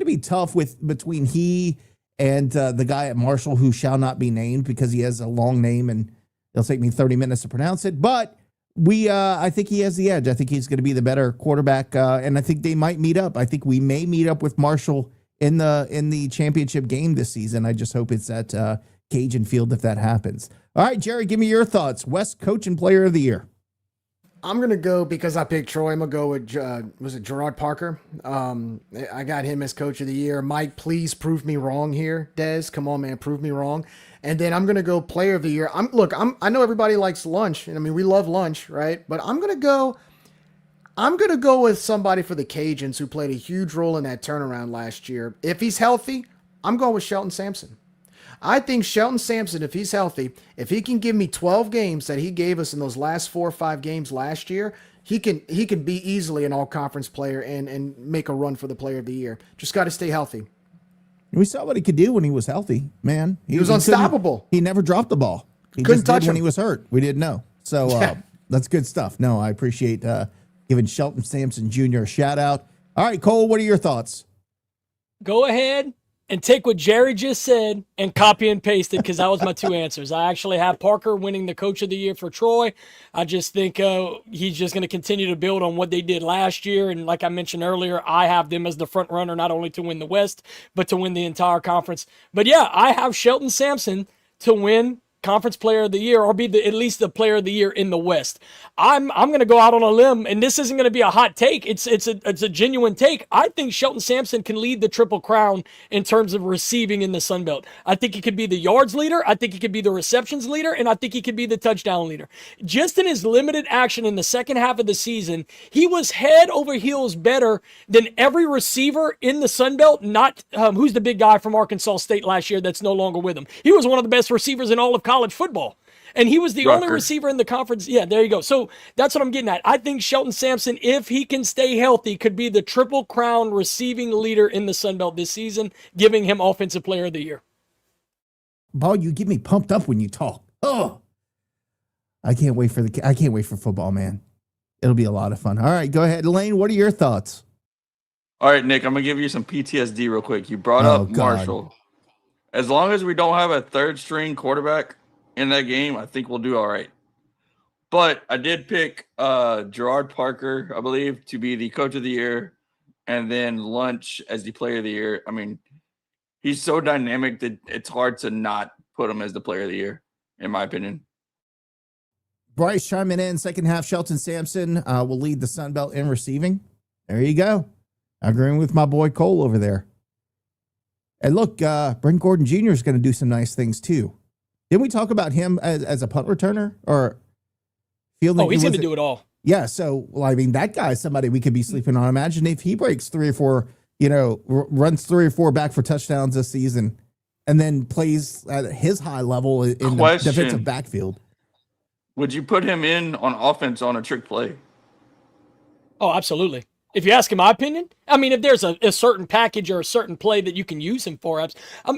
be tough between he and the guy at Marshall who shall not be named because he has a long name and it'll take me 30 minutes to pronounce it. But I think he has the edge. I think he's going to be the better quarterback. And I think they might meet up. I think we may meet up with Marshall in the championship game this season. I just hope it's at Cajun Field if that happens. All right, Jerry, give me your thoughts. West Coach and Player of the Year. I'm going to go, because I picked Troy, I'm going to go with, was it Gerard Parker? I got him as Coach of the Year. Mike, please prove me wrong here. Dez, come on, man, prove me wrong. And then I'm going to go Player of the Year. I know everybody likes Lunch, and I mean, we love Lunch, right? But I'm going to go with somebody for the Cajuns who played a huge role in that turnaround last year. If he's healthy, I'm going with Shelton Sampson. I think Shelton Sampson, if he's healthy, if he can give me 12 games that he gave us in those last 4 or 5 games last year, he can be easily an all-conference player and make a run for the Player of the Year. Just got to stay healthy. We saw what he could do when he was healthy, man. He was unstoppable. He never dropped the ball. He couldn't just touch did when him. he was hurt. We didn't know. So that's good stuff. No, I appreciate giving Shelton Sampson Jr. a shout out. All right, Cole, what are your thoughts? Go ahead and take what Jerry just said and copy and paste it, because that was my 2 answers. I actually have Parker winning the Coach of the Year for Troy. I just think he's just going to continue to build on what they did last year. And like I mentioned earlier, I have them as the front runner, not only to win the West, but to win the entire conference. But yeah, I have Shelton Sampson to win Conference Player of the Year, or be at least the Player of the Year in the West. I'm going to go out on a limb, and this isn't going to be a hot take. It's a genuine take. I think Shelton Sampson can lead the Triple Crown in terms of receiving in the Sun Belt. I think he could be the yards leader. I think he could be the receptions leader, and I think he could be the touchdown leader. Just in his limited action in the second half of the season, he was head over heels better than every receiver in the Sun Belt. Not who's the big guy from Arkansas State last year that's no longer with him. He was one of the best receivers in all of college football. And he was the only receiver in the conference. Yeah, there you go. So that's what I'm getting at. I think Shelton Sampson, if he can stay healthy, could be the Triple Crown receiving leader in the Sun Belt this season, giving him Offensive Player of the Year. Ball, you get me pumped up when you talk. Oh, I can't wait for football, man. It'll be a lot of fun. All right, go ahead, Lane. What are your thoughts? All right, Nick, I'm going to give you some PTSD real quick. You brought up Marshall. As long as we don't have a third string quarterback in that game, I think we'll do all right. But I did pick Gerard Parker, I believe, to be the Coach of the Year, and then Lunch as the Player of the Year. I mean, he's so dynamic that it's hard to not put him as the Player of the Year, in my opinion. Bryce chiming in, second half, Shelton Sampson will lead the Sun Belt in receiving. There you go. Agreeing with my boy Cole over there. And look, Brent Gordon Jr. is going to do some nice things too. Didn't we talk about him as a punt returner? Or feel like he's going to do it all. Yeah, so, well, I mean, that guy is somebody we could be sleeping on. Imagine if he breaks 3 or 4, runs 3 or 4 back for touchdowns this season and then plays at his high level in the defensive backfield. would you put him in on offense on a trick play? Oh, absolutely. If you ask him my opinion, I mean, if there's a certain package or a certain play that you can use him for,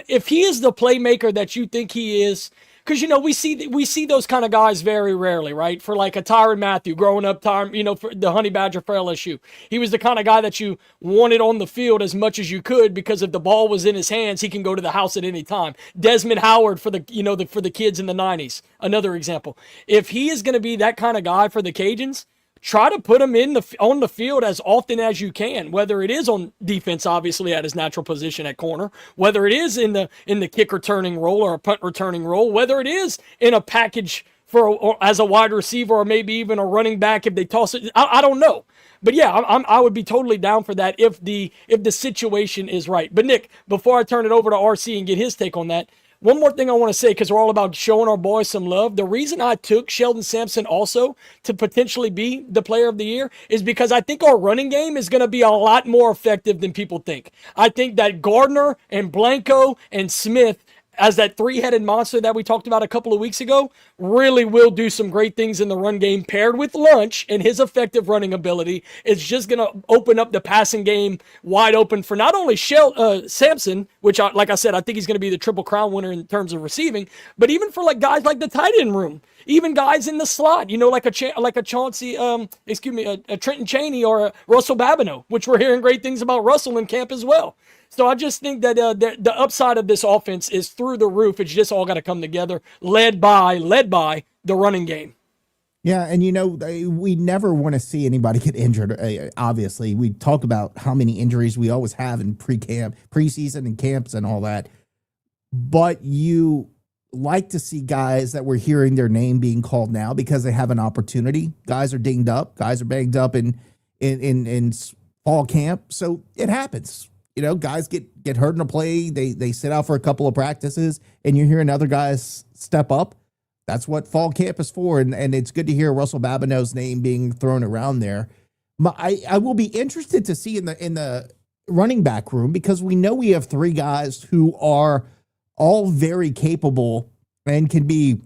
if he is the playmaker that you think he is, because we see those kind of guys very rarely, right? For like a Tyrann Mathieu growing up, for the Honey Badger for LSU, he was the kind of guy that you wanted on the field as much as you could because if the ball was in his hands, he can go to the house at any time. Desmond Howard for the kids in the '90s, another example. If he is going to be that kind of guy for the Cajuns, try to put him on the field as often as you can, whether it is on defense, obviously at his natural position at corner, whether it is in the kick returning role or a punt returning role, whether it is in a package as a wide receiver or maybe even a running back if they toss it. I don't know. But yeah, I would be totally down for that if the situation is right. But Nick, before I turn it over to RC and get his take on that, one more thing I want to say, because we're all about showing our boys some love. The reason I took Sheldon Sampson also to potentially be the player of the year is because I think our running game is going to be a lot more effective than people think. I think that Gardner and Blanco and Smith, as that three-headed monster that we talked about a couple of weeks ago, really will do some great things in the run game paired with Lunch and his effective running ability. It's just going to open up the passing game wide open for not only Sampson, which, like I said, I think he's going to be the Triple Crown winner in terms of receiving, but even for like guys like the tight end room, even guys in the slot, like a Chauncey, a Trenton Chaney or a Russell Babineau, which we're hearing great things about Russell in camp as well. So I just think that the upside of this offense is through the roof. It's just all got to come together, led by the running game. Yeah, and we never want to see anybody get injured. Obviously, we talk about how many injuries we always have in preseason and camps and all that. But you like to see guys that we're hearing their name being called now because they have an opportunity. Guys are dinged up. Guys are banged up in fall camp. So it happens. Guys get hurt in a play. They sit out for a couple of practices, and you hear another guys step up. That's what fall camp is for, and it's good to hear Russell Babineau's name being thrown around there. I will be interested to see in the running back room because we know we have three guys who are all very capable and can be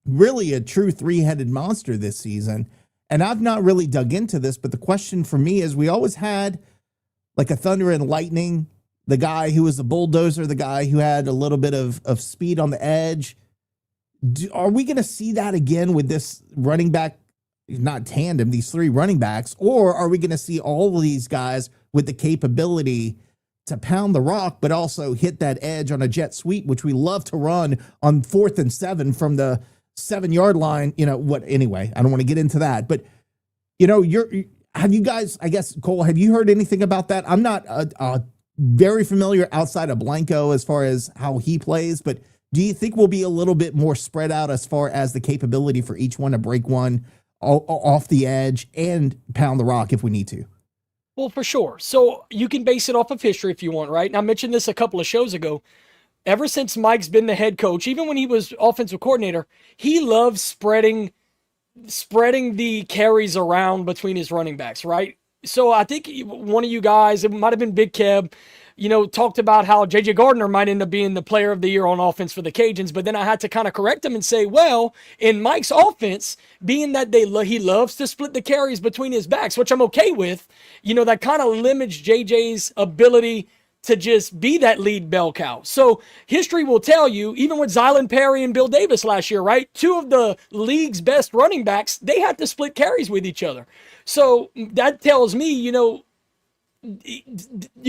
really a true three-headed monster this season. And I've not really dug into this, but the question for me is we always had like a thunder and lightning, the guy who was a bulldozer, the guy who had a little bit of speed on the edge. Are we going to see that again with this running back, not tandem, these three running backs, or are we going to see all of these guys with the capability to pound the rock, but also hit that edge on a jet sweep, which we love to run on 4th and 7 from the 7-yard line? Anyway, I don't want to get into that, but have you guys, I guess, Cole, have you heard anything about that? I'm not very familiar outside of Blanco as far as how he plays, but do you think we'll be a little bit more spread out as far as the capability for each one to break one off the edge and pound the rock if we need to? Well, for sure. So you can base it off of history if you want, right? And I mentioned this a couple of shows ago. Ever since Mike's been the head coach, even when he was offensive coordinator, he loves spreading the carries around between his running backs, right? So I think one of you guys, it might have been Big Keb, talked about how J.J. Gardner might end up being the player of the year on offense for the Cajuns, but then I had to kind of correct him and say, well, in Mike's offense, being that he loves to split the carries between his backs, which I'm okay with, that kind of limits J.J.'s ability to just be that lead bell cow. So history will tell you, even with Zylan Perry and Bill Davis last year, right? Two of the league's best running backs, they had to split carries with each other. So that tells me, you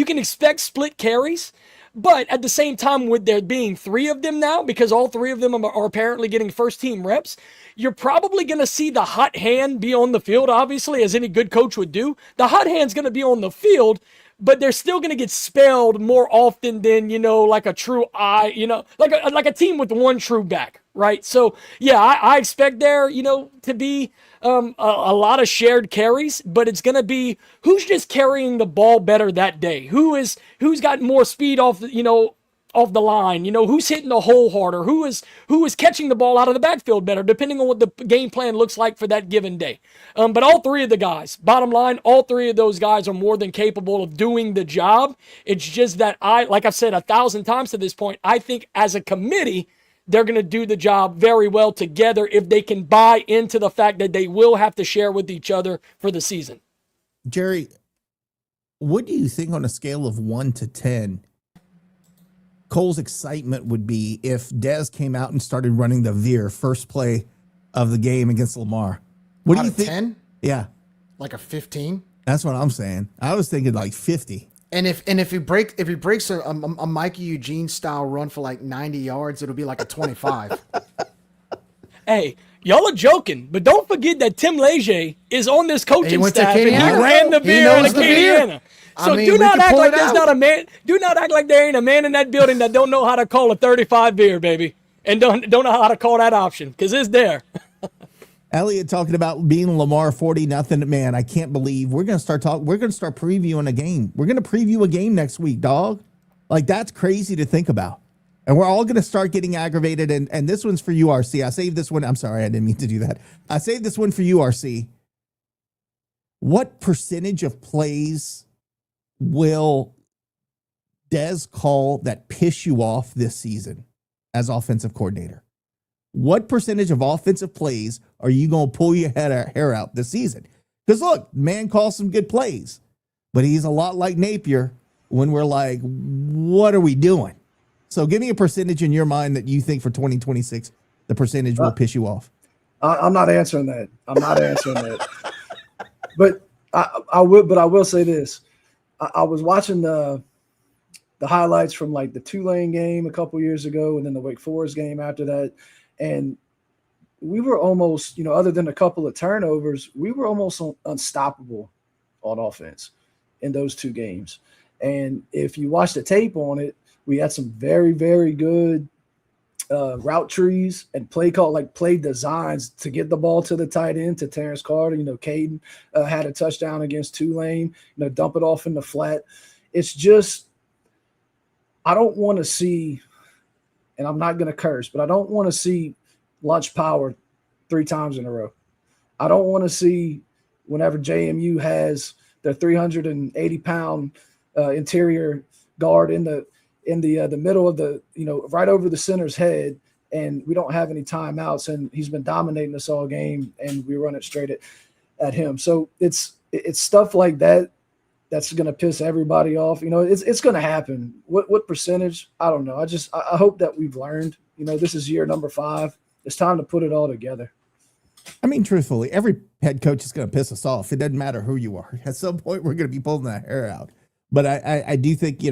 can expect split carries, but at the same time, with there being three of them now, because all three of them are apparently getting first team reps, you're probably going to see the hot hand be on the field, obviously, as any good coach would do. The hot hand's going to be on the field, but they're still going to get spelled more often than, like a true eye, like a team with one true back, right? So, yeah, I expect there, to be a lot of shared carries, but it's going to be who's just carrying the ball better that day, who's got more speed off the line, who's hitting the hole harder, who is catching the ball out of the backfield better, depending on what the game plan looks like for that given day. But all three of the guys, bottom line, all three of those guys are more than capable of doing the job. It's just that like I've said 1,000 times to this point, I think as a committee, they're going to do the job very well together if they can buy into the fact that they will have to share with each other for the season. Jerry, what do you think on a scale of 1 to 10, Cole's excitement would be if Dez came out and started running the veer first play of the game against Lamar? What do you think? 10? Yeah. Like a 15? That's what I'm saying. I was thinking like 50. And if he breaks a Mikey Eugene style run for like 90 yards, it'll be like a 25. Hey, y'all are joking, but don't forget that Tim Leger is on this coaching went to staff and he Acadiana. ran the He veer knows at the veer. Acadiana. So I mean, do we not can act pull like it there's out. not a man. Do not act like there ain't a man in that building that don't know how to call a 35 veer, baby, and don't know how to call that option because it's there. Elliot talking about being Lamar 40-0. Man, I can't believe we're going to start talking. We're going to start previewing a game. We're going to preview a game next week, dog. Like, that's crazy to think about. And we're all going to start getting aggravated. And this one's for you, RC. I saved this one. I'm sorry, I didn't mean to do that. I saved this one for you, RC. What percentage of plays will Dez call that piss you off this season as offensive coordinator? What percentage of offensive plays are you going to pull your hair out this season? Because look, man calls some good plays, but he's a lot like Napier when we're like, what are we doing? So give me a percentage in your mind that you think for 2026, the percentage will piss you off. I'm not answering that. I'm not answering that. But I will say this. I was watching the highlights from like the Tulane game a couple years ago and then the Wake Forest game after that. And we were almost, other than a couple of turnovers, we were almost unstoppable on offense in those two games. And if you watch the tape on it, we had some very, very good route trees and play designs to get the ball to the tight end, to Terrence Carter. Caden had a touchdown against Tulane, dump it off in the flat. It's just, I don't want to see, and I'm not going to curse, but I don't want to see lunch power 3 times in a row. I don't want to see whenever JMU has their 380-pound interior guard in the middle of the, right over the center's head, and we don't have any timeouts, and he's been dominating us all game, and we run it straight at him. So it's stuff like that that's going to piss everybody off. It's going to happen. What percentage? I don't know. I hope that we've learned. This is year number 5. It's time to put it all together. I mean, truthfully, every head coach is going to piss us off. It doesn't matter who you are. At some point, we're going to be pulling that hair out. But I do think,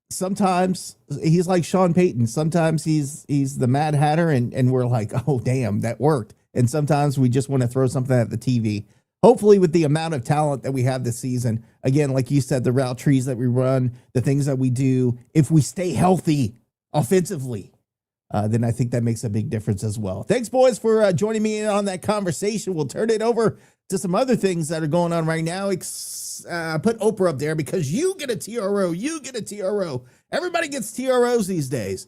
sometimes he's like Sean Payton. Sometimes he's the Mad Hatter, and we're like, oh, damn, that worked. And sometimes we just want to throw something at the TV. Hopefully, with the amount of talent that we have this season, again, like you said, the route trees that we run, the things that we do, if we stay healthy offensively, then I think that makes a big difference as well. Thanks, boys, for joining me in on that conversation. We'll turn it over to some other things that are going on right now. Put Oprah up there because you get a TRO. You get a TRO. Everybody gets TROs these days.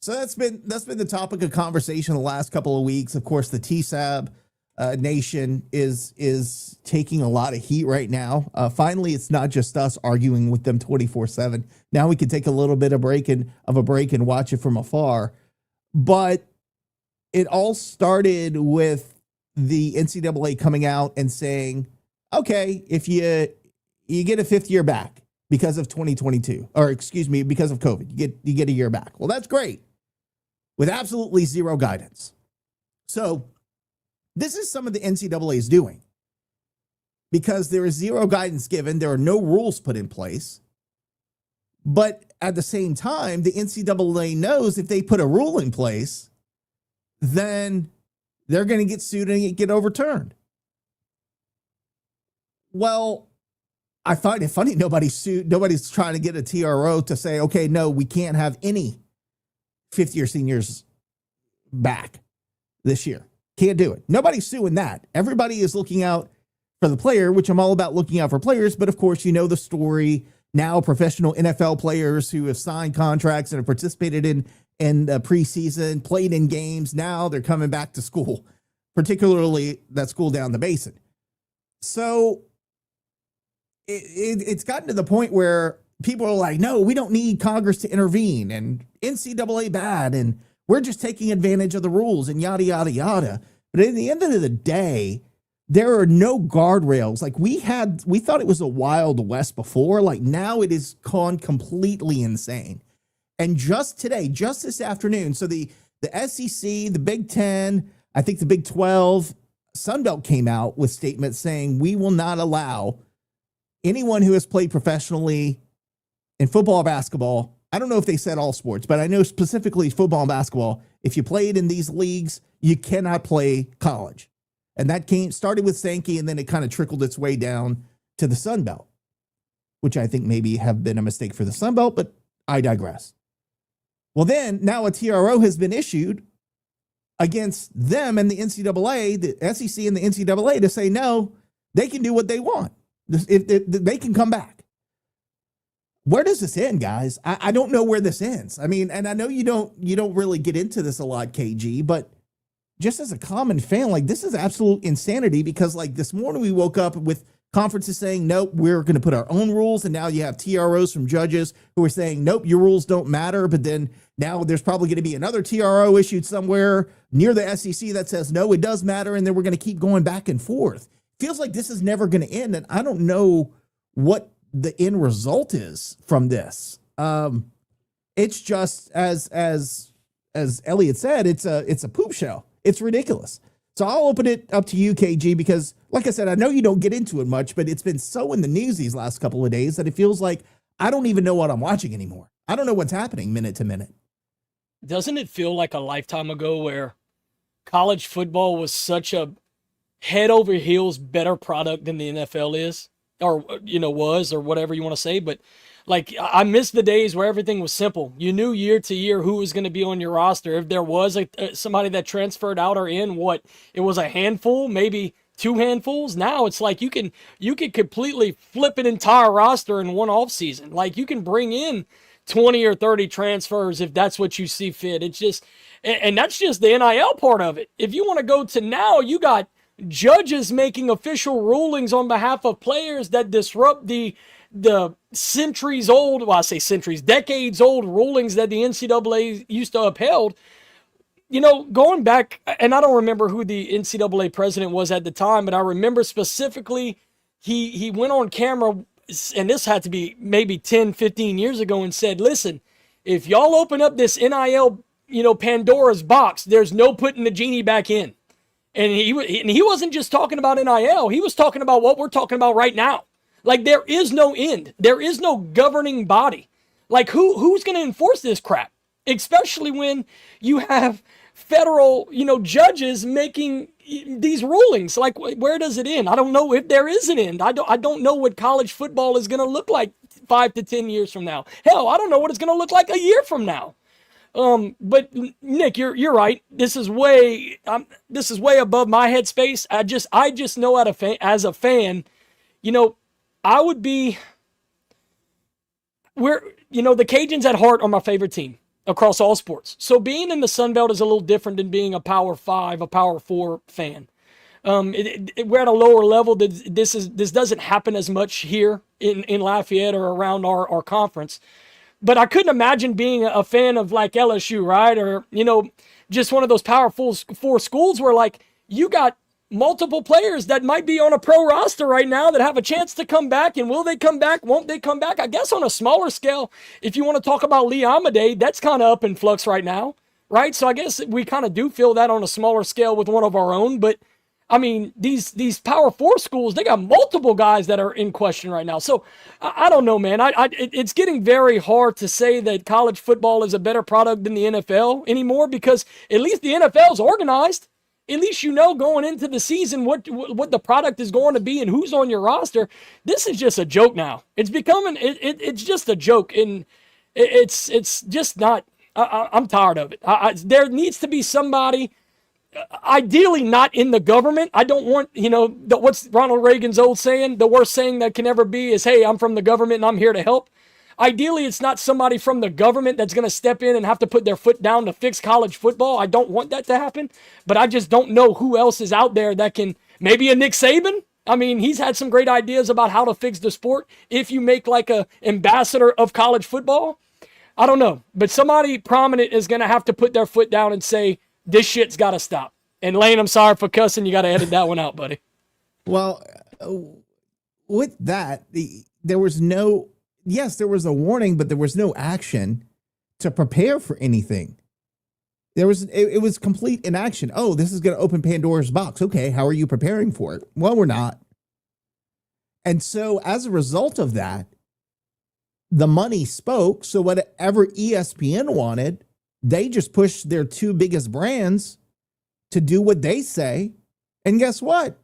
So that's been the topic of conversation the last couple of weeks. Of course, the TSAB nation is taking a lot of heat right now. Finally, it's not just us arguing with them 24/7. Now we can take a little bit of a break and watch it from afar. But it all started with the NCAA coming out and saying, okay, if you get a 5th year back because of 2022, or excuse me, because of COVID, you get a year back. Well, that's great, with absolutely zero guidance. So this is some of the NCAA is doing, because there is zero guidance given. There are no rules put in place. But at the same time, the NCAA knows if they put a rule in place, then they're going to get sued and get overturned. Well, I find it funny nobody's sued. Nobody's trying to get a TRO to say, okay, no, we can't have any 5th-year seniors back this year. Can't do it. Nobody's suing that. Everybody is looking out for the player, which I'm all about looking out for players. But of course, you know the story. Now professional NFL players who have signed contracts and have participated in preseason, played in games. Now they're coming back to school, particularly that school down the basin. So it's gotten to the point where people are like, no, we don't need Congress to intervene, and NCAA bad, and We're just taking advantage of the rules and yada, yada, yada. But at the end of the day, there are no guardrails. Like we thought it was a Wild West before. Like now it is gone completely insane. And just today, just this afternoon, so the SEC, the Big Ten, I think the Big 12, Sunbelt came out with statements saying we will not allow anyone who has played professionally in football or basketball. I don't know if they said all sports, but I know specifically football and basketball. If you played in these leagues, you cannot play college. And that started with Sankey, and then it kind of trickled its way down to the Sun Belt, which I think maybe have been a mistake for the Sun Belt, but I digress. Well, then now a TRO has been issued against them and the NCAA, the SEC and the NCAA, to say, no, they can do what they want. If they can come back. Where does this end, guys? I don't know where this ends. I mean, and I know you don't really get into this a lot, KG, but just as a common fan, like this is absolute insanity, because like this morning we woke up with conferences saying, nope, we're going to put our own rules. And now you have TROs from judges who are saying, nope, your rules don't matter. But then now there's probably going to be another TRO issued somewhere near the SEC that says, no, it does matter. And then we're going to keep going back and forth. Feels like this is never going to end. And I don't know what the end result is from this. It's just as Elliot said, it's a poop show. It's ridiculous. So I'll open it up to you, KG, because like I said, I know you don't get into it much, but it's been so in the news these last couple of days that it feels like I don't even know what I'm watching anymore. I don't know what's happening minute to minute. Doesn't it feel like a lifetime ago where college football was such a head over heels better product than the NFL is, or, was, or whatever you want to say? But like, I miss the days where everything was simple. You knew year to year who was going to be on your roster. If there was somebody that transferred out or in, it was a handful, maybe two handfuls. Now it's like you can completely flip an entire roster in one off season. Like you can bring in 20 or 30 transfers if that's what you see fit. It's just, and that's just the NIL part of it. If you want to go to now, you got judges making official rulings on behalf of players that disrupt the decades old rulings that the NCAA used to upheld. Going back, and I don't remember who the NCAA president was at the time, but I remember specifically he went on camera, and this had to be maybe 10, 15 years ago, and said, listen, if y'all open up this NIL, Pandora's box, there's no putting the genie back in. And he wasn't just talking about NIL. He was talking about what we're talking about right now. Like, there is no end. There is no governing body. Like, who's going to enforce this crap? Especially when you have federal, judges making these rulings. Like, where does it end? I don't know if there is an end. I don't know what college football is going to look like 5 to 10 years from now. Hell, I don't know what it's going to look like a year from now. But Nick, you're right. This is way above my headspace. I just know as a fan, I would be the Cajuns at heart are my favorite team across all sports. So being in the Sun Belt is a little different than being a Power 5, a Power 4 fan. We're at a lower level. This doesn't happen as much here in Lafayette or around our conference. But I couldn't imagine being a fan of like LSU, right? Or, just one of those Power 4 schools where like you got multiple players that might be on a pro roster right now that have a chance to come back. And will they come back? Won't they come back? I guess on a smaller scale, if you want to talk about Lee Amadei, that's kind of up in flux right now, right? So I guess we kind of do feel that on a smaller scale with one of our own. But I mean, these Power 4 schools, they got multiple guys that are in question right now. So I don't know, man. It's getting very hard to say that college football is a better product than the NFL anymore, because at least the NFL is organized. At least going into the season what the product is going to be and who's on your roster. This is just a joke now. It's becoming it's just a joke, and it's just not. I'm tired of it. There needs to be somebody. Ideally not in the government. I don't want, what's Ronald Reagan's old saying? The worst saying that can ever be is, hey, I'm from the government and I'm here to help. Ideally, it's not somebody from the government that's going to step in and have to put their foot down to fix college football. I don't want that to happen, but I just don't know who else is out there that can, maybe a Nick Saban. I mean, he's had some great ideas about how to fix the sport if you make like a ambassador of college football. I don't know, but somebody prominent is going to have to put their foot down and say, this shit's got to stop. And Lane, I'm sorry for cussing. You got to edit that one out, buddy. Well, with that, there was no, yes, there was a warning, but there was no action to prepare for anything. It was complete inaction. Oh, this is going to open Pandora's box. Okay, how are you preparing for it? Well, we're not. And so as a result of that, the money spoke. So whatever ESPN wanted, they just pushed their two biggest brands to do what they say. And guess what?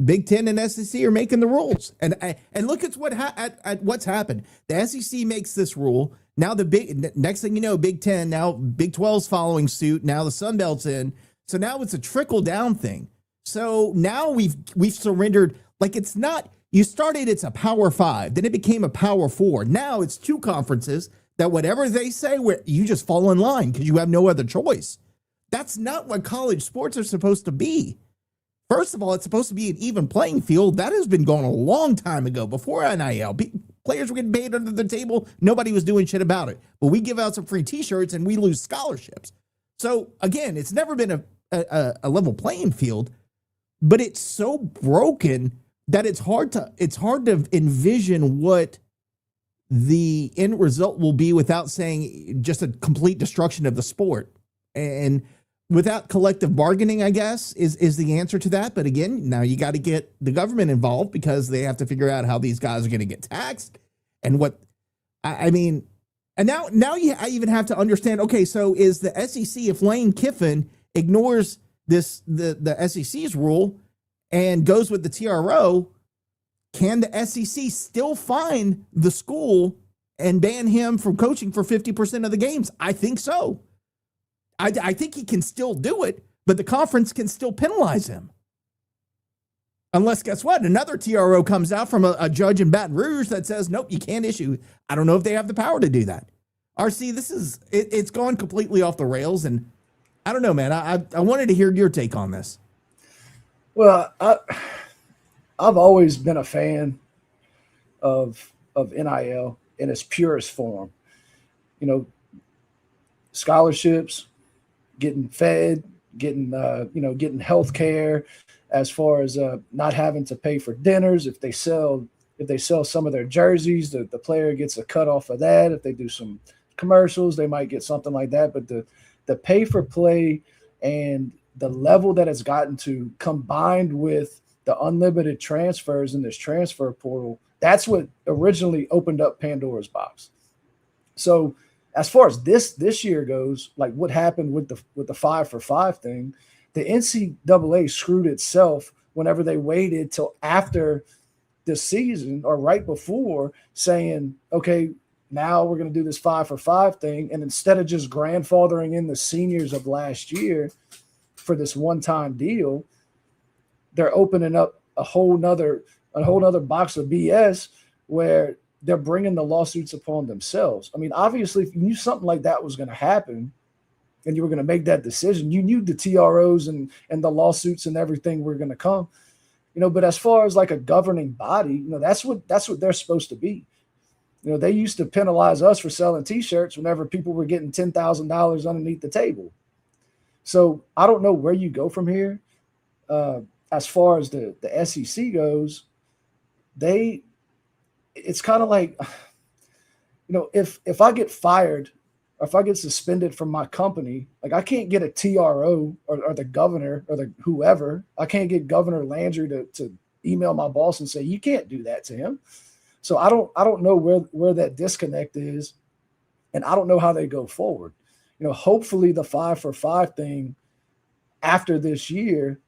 Big Ten and SEC are making the rules. And look at what's happened. The SEC makes this rule. Now next thing you know, Big Ten, now Big 12's following suit. Now the Sun Belt's in. So now it's a trickle down thing. So now we've surrendered. Like, it's not, you started, it's a Power 5, then it became a Power 4. Now it's two conferences that whatever they say, you just fall in line because you have no other choice. That's not what college sports are supposed to be. First of all, it's supposed to be an even playing field. That has been going a long time ago, before NIL. Players were getting paid under the table. Nobody was doing shit about it. But we give out some free T-shirts and we lose scholarships. So again, it's never been a level playing field, but it's so broken that it's hard to envision what the end result will be without saying just a complete destruction of the sport. And without collective bargaining, I guess, is the answer to that. But again, now you got to get the government involved because they have to figure out how these guys are going to get taxed and what, I mean, and now I even have to understand, okay, so is the SEC, if Lane Kiffin ignores the SEC's rule and goes with the TRO, can the SEC still fine the school and ban him from coaching for 50% of the games? I think so. I think he can still do it, but the conference can still penalize him. Unless, guess what? Another TRO comes out from a judge in Baton Rouge that says, nope, you can't issue. I don't know if they have the power to do that. RC, it's gone completely off the rails, and I don't know, man. I wanted to hear your take on this. Well, I've always been a fan of NIL in its purest form. You know, scholarships, getting fed, getting health care, as far as not having to pay for dinners. If they sell some of their jerseys, the player gets a cut off of that. If they do some commercials, they might get something like that. But the pay for play and the level that it's gotten to, combined with the unlimited transfers in this transfer portal, that's what originally opened up Pandora's box. So as far as this year goes, like what happened with the 5-for-5 thing, the NCAA screwed itself whenever they waited till after the season or right before, saying, okay, now we're going to do this 5-for-5 thing. And instead of just grandfathering in the seniors of last year for this one-time deal, they're opening up a whole nother box of BS where they're bringing the lawsuits upon themselves. I mean, obviously, if you knew something like that was going to happen and you were going to make that decision, you knew the TROs and the lawsuits and everything were going to come, but as far as like a governing body, that's what they're supposed to be. They used to penalize us for selling T-shirts whenever people were getting $10,000 underneath the table. So I don't know where you go from here. As far as the SEC goes, it's kind of like, if I get fired or if I get suspended from my company, like I can't get a TRO or the governor or the whoever. I can't get Governor Landry to email my boss and say, you can't do that to him. So I don't know where that disconnect is, and I don't know how they go forward. Hopefully the 5-for-5 thing after this year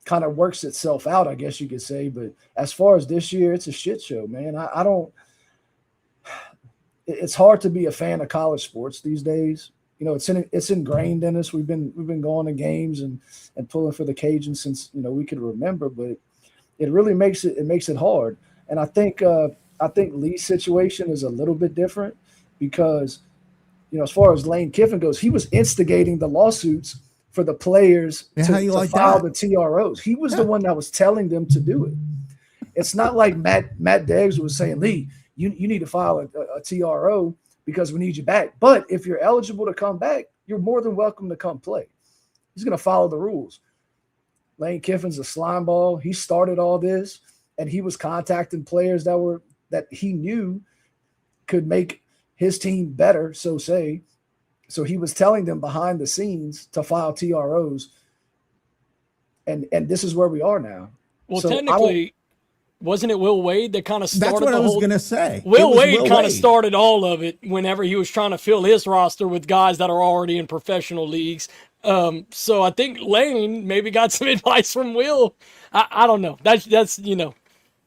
kind of works itself out, I guess you could say. But as far as this year, it's a shit show, man. It's hard to be a fan of college sports these days. It's ingrained in us. We've been going to games and pulling for the Cajuns since, we could remember, but it really makes it hard. And I think Lee's situation is a little bit different because, as far as Lane Kiffin goes, he was instigating the lawsuits for the players to file the TROs. He was the one that was telling them to do it. It's not like Matt Deggs was saying, Lee, you need to file a TRO because we need you back. But if you're eligible to come back, you're more than welcome to come play. He's going to follow the rules. Lane Kiffin's a slime ball. He started all this, and he was contacting players that he knew could make his team better, so he was telling them behind the scenes to file TROs. And this is where we are now. Well, so technically, wasn't it Will Wade that kind of started That's what the I was whole? going to say. Will Wade kind of started all of it whenever he was trying to fill his roster with guys that are already in professional leagues. So I think Lane maybe got some advice from Will. I don't know. That's you know.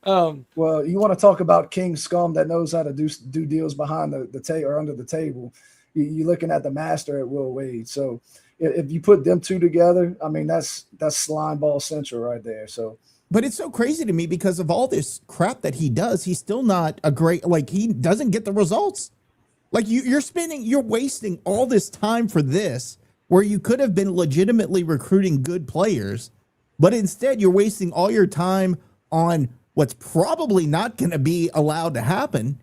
Well, you want to talk about king scum that knows how to do deals behind the table or under the table. You're looking at the master at Will Wade. So if you put them two together, I mean, that's slime ball central right there. So, but it's so crazy to me because of all this crap that he does, he's still not a great, like, he doesn't get the results. Like, you're wasting all this time for this where you could have been legitimately recruiting good players, but instead you're wasting all your time on what's probably not going to be allowed to happen.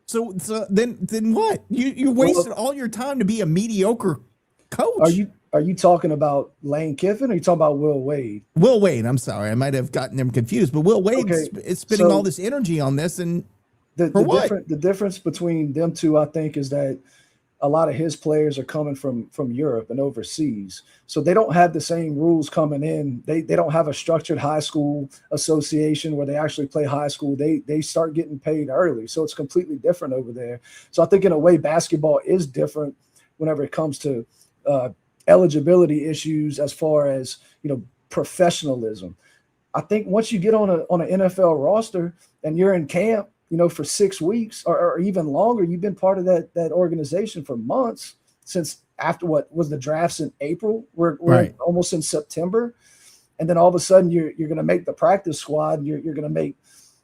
So then what? You wasted all your time to be a mediocre coach. Are you talking about Lane Kiffin or are you talking about Will Wade? Will Wade, I'm sorry. I might have gotten them confused, but Will Wade is spending all this energy on this. And the difference between them two, I think, is that a lot of his players are coming from Europe and overseas. So they don't have the same rules coming in. They don't have a structured high school association where they actually play high school. They start getting paid early. So it's completely different over there. So I think in a way basketball is different whenever it comes to eligibility issues as far as, professionalism. I think once you get on an NFL roster and you're in camp, for 6 weeks or even longer, you've been part of that organization for months since after what was the drafts in April. We're right. Almost in September. And then all of a sudden you're going to make the practice squad. You're going to make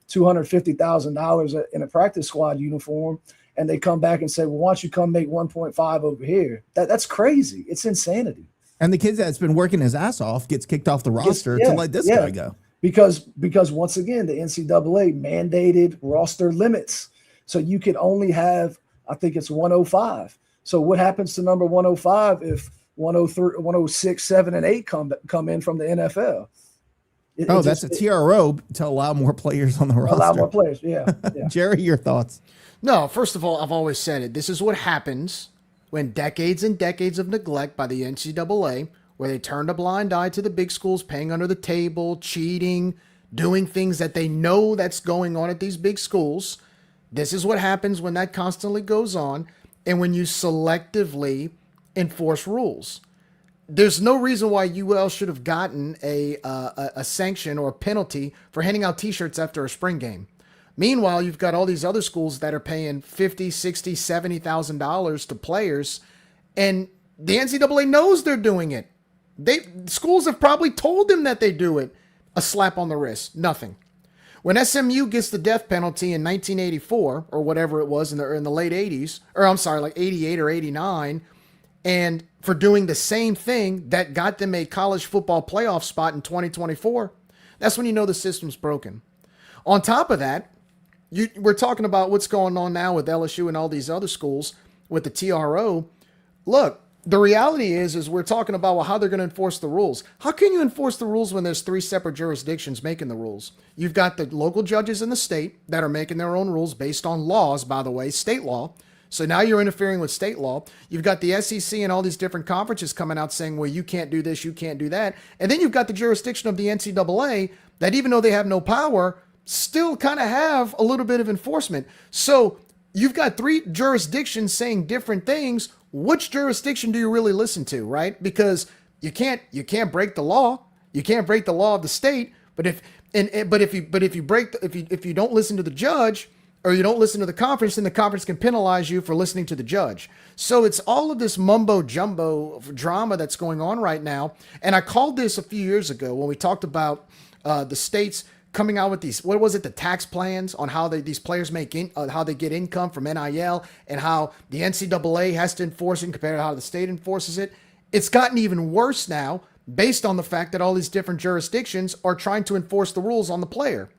$250,000 in a practice squad uniform. And they come back and say, well, why don't you come make 1.5 over here? That's crazy. It's insanity. And the kid that's been working his ass off gets kicked off the roster to let this guy go. Because once again, the NCAA mandated roster limits. So you can only have, I think it's 105. So what happens to number 105 if 103, 106, 7, and 8 come in from the NFL? That's a TRO to allow more players on the roster. Allow more players, yeah. Jerry, your thoughts? No, first of all, I've always said it. This is what happens when decades and decades of neglect by the NCAA, where they turned a blind eye to the big schools paying under the table, cheating, doing things that they know that's going on at these big schools. This is what happens when that constantly goes on and when you selectively enforce rules. There's no reason why UL should have gotten a sanction or a penalty for handing out T-shirts after a spring game. Meanwhile, you've got all these other schools that are paying $50,000, $60,000, $70,000 to players, and the NCAA knows they're doing it. Schools have probably told them that they do it. A slap on the wrist, nothing. When SMU gets the death penalty in 1984 or whatever it was in the late 80s, or I'm sorry, like 88 or 89, and for doing the same thing that got them a college football playoff spot in 2024, that's when you know the system's broken. On top of that, we're talking about what's going on now with LSU and all these other schools with the TRO. Look, the reality is we're talking about how they're going to enforce the rules. How can you enforce the rules when there's 3 separate jurisdictions making the rules? You've got the local judges in the state that are making their own rules based on laws, by the way, state law. So now you're interfering with state law. You've got the SEC and all these different conferences coming out saying, well, you can't do this, you can't do that. And then you've got the jurisdiction of the NCAA that, even though they have no power, still kind of have a little bit of enforcement. So you've got 3 jurisdictions saying different things. Which jurisdiction do you really listen to, right? Because you can't break the law. You can't break the law of the state. But if you don't listen to the judge, or you don't listen to the conference, then the conference can penalize you for listening to the judge. So it's all of this mumbo jumbo drama that's going on right now. And I called this a few years ago when we talked about the states coming out with these, what was it, the tax plans on how these players how they get income from NIL, and how the NCAA has to enforce it compared to how the state enforces it. It's gotten even worse now based on the fact that all these different jurisdictions are trying to enforce the rules on the player.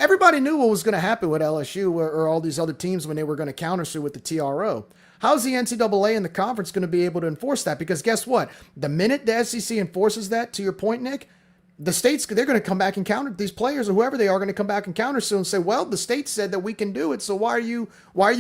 Everybody knew what was going to happen with LSU or all these other teams when they were going to countersue with the TRO. How's the NCAA and the conference going to be able to enforce that? Because guess what? The minute the SEC enforces that, to your point, Nick, the states, they're going to come back and counter these players or whoever they are going to come back and countersue and say, well, the state said that we can do it. So why are you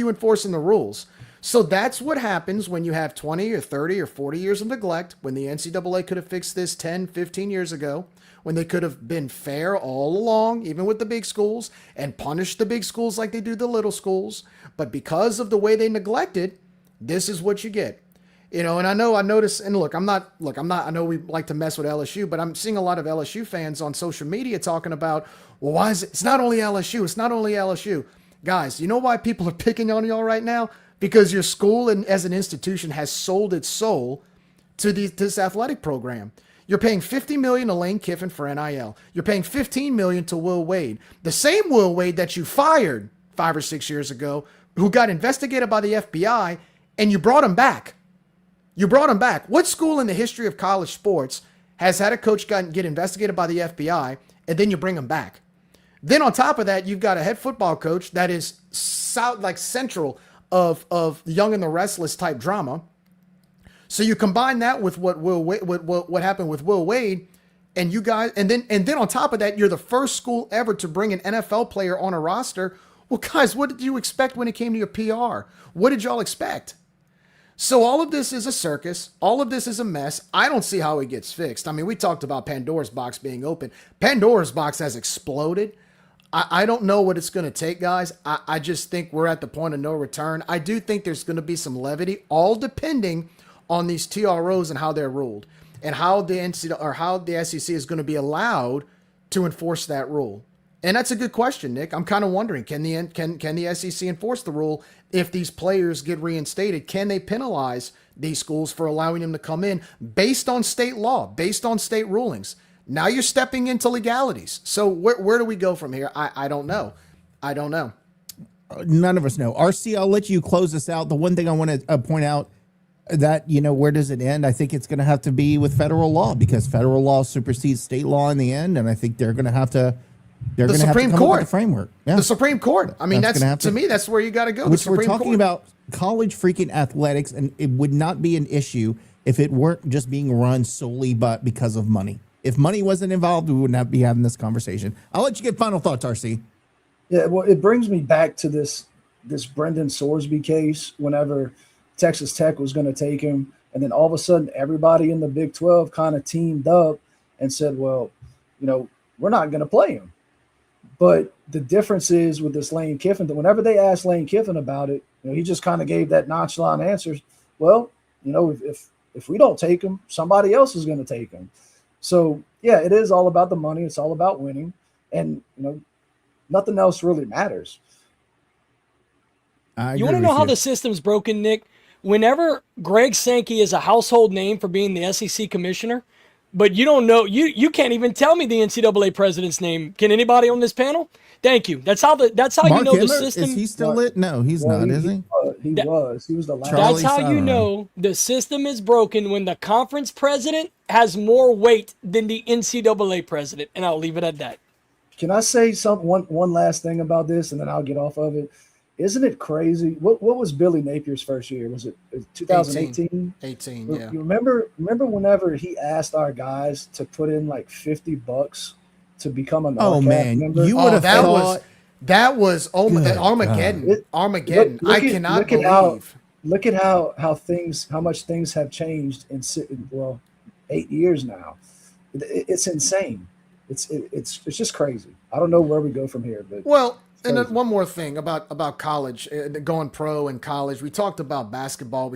enforcing the rules? So that's what happens when you have 20 or 30 or 40 years of neglect, when the NCAA could have fixed this 10, 15 years ago, when they could have been fair all along, even with the big schools, and punished the big schools like they do the little schools. But because of the way they neglected, this is what you get. And I noticed, and I know we like to mess with LSU, but I'm seeing a lot of LSU fans on social media talking about, well, why is it's not only LSU? It's not only LSU. Guys, you know why people are picking on y'all right now? Because your school and as an institution has sold its soul to this athletic program. You're paying $50 million to Lane Kiffin for NIL. You're paying $15 million to Will Wade. The same Will Wade that you fired 5 or 6 years ago, who got investigated by the FBI, and you brought him back. You brought him back. What school in the history of college sports has had a coach get investigated by the FBI, and then you bring him back? Then on top of that, you've got a head football coach that is central of Young and the Restless type drama. So you combine that with what happened with Will Wade, and you guys, and then on top of that, you're the first school ever to bring an NFL player on a roster. Well, guys, what did you expect when it came to your PR? What did y'all expect? So all of this is a circus. All of this is a mess. I don't see how it gets fixed. I mean, we talked about Pandora's box being open. Pandora's box has exploded. I don't know what it's going to take, guys. I just think we're at the point of no return. I do think there's going to be some levity, all depending on these TROs and how they're ruled, and how the SEC is going to be allowed to enforce that rule. And that's a good question, Nick. I'm kind of wondering, can the SEC enforce the rule if these players get reinstated? Can they penalize these schools for allowing them to come in based on state law, based on state rulings? Now you're stepping into legalities. So where do we go from here? I don't know. I don't know. None of us know. RC, I'll let you close this out. The one thing I want to point out that, where does it end? I think it's going to have to be with federal law, because federal law supersedes state law in the end. And I think they're going to have to, the Supreme Court framework. Yeah. The Supreme Court. I mean, to me, that's where you got to go. Which we're talking about college freaking athletics, and it would not be an issue if it weren't just being run solely but because of money. If money wasn't involved, we would not be having this conversation. I'll let you get final thoughts, RC. Yeah, well, it brings me back to this Brendan Sorsby case whenever Texas Tech was going to take him, and then all of a sudden everybody in the Big 12 kind of teamed up and said, well, we're not going to play him. But the difference is with this Lane Kiffin, that whenever they asked Lane Kiffin about it, he just kind of gave that nonchalant answer. Well, if we don't take him, somebody else is going to take him. So, yeah, it is all about the money. It's all about winning. And, nothing else really matters. You want to know how the system's broken, Nick? Whenever Greg Sankey is a household name for being the SEC commissioner, but you don't know, you can't even tell me the NCAA president's name. Can anybody on this panel? Thank you. That's how Mark you know Emmert, the system. Is he still lit? No, he's not, is he? He was. He was the last. That's how you know the system is broken, when the conference president has more weight than the NCAA president. And I'll leave it at that. Can I say one last thing about this, and then I'll get off of it? Isn't it crazy? What was Billy Napier's first year? Was it 2018? 18, yeah. You remember whenever he asked our guys to put in like $50 to become an Oh man, member? you would have thought that was Armageddon. Armageddon. I cannot believe. Look at how much things have changed in 8 years now. It's insane. It's just crazy. I don't know where we go from here, but and then one more thing about college, going pro in college. We talked about basketball.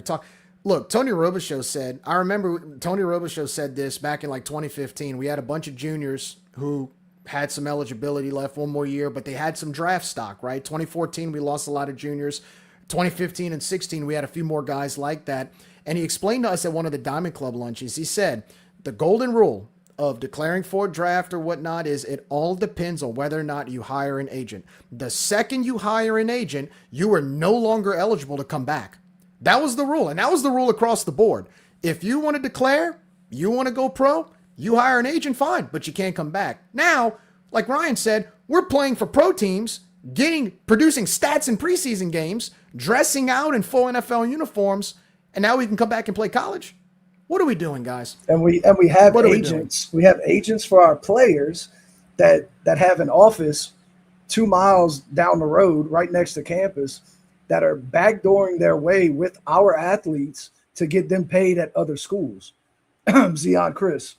Look, Tony Robichaux said, I remember Tony Robichaux said this back in like 2015. We had a bunch of juniors who had some eligibility left, one more year, but they had some draft stock, right? 2014, we lost a lot of juniors. 2015 and 16, we had a few more guys like that. And he explained to us at one of the Diamond Club lunches, he said, the golden rule of declaring for a draft or whatnot is it all depends on whether or not you hire an agent. The second you hire an agent, you are no longer eligible to come back. That was the rule, and that was the rule across the board. If you want to declare, you want to go pro, you hire an agent, fine, but you can't come back. Now, like Ryan said, We're playing for pro teams, producing stats in preseason games, dressing out in full NFL uniforms, and now we can come back and play college. What are we doing, guys? And we have agents. We have agents for our players that have an office 2 miles down the road, right next to campus, that are backdooring their way with our athletes to get them paid at other schools. Zion Chris,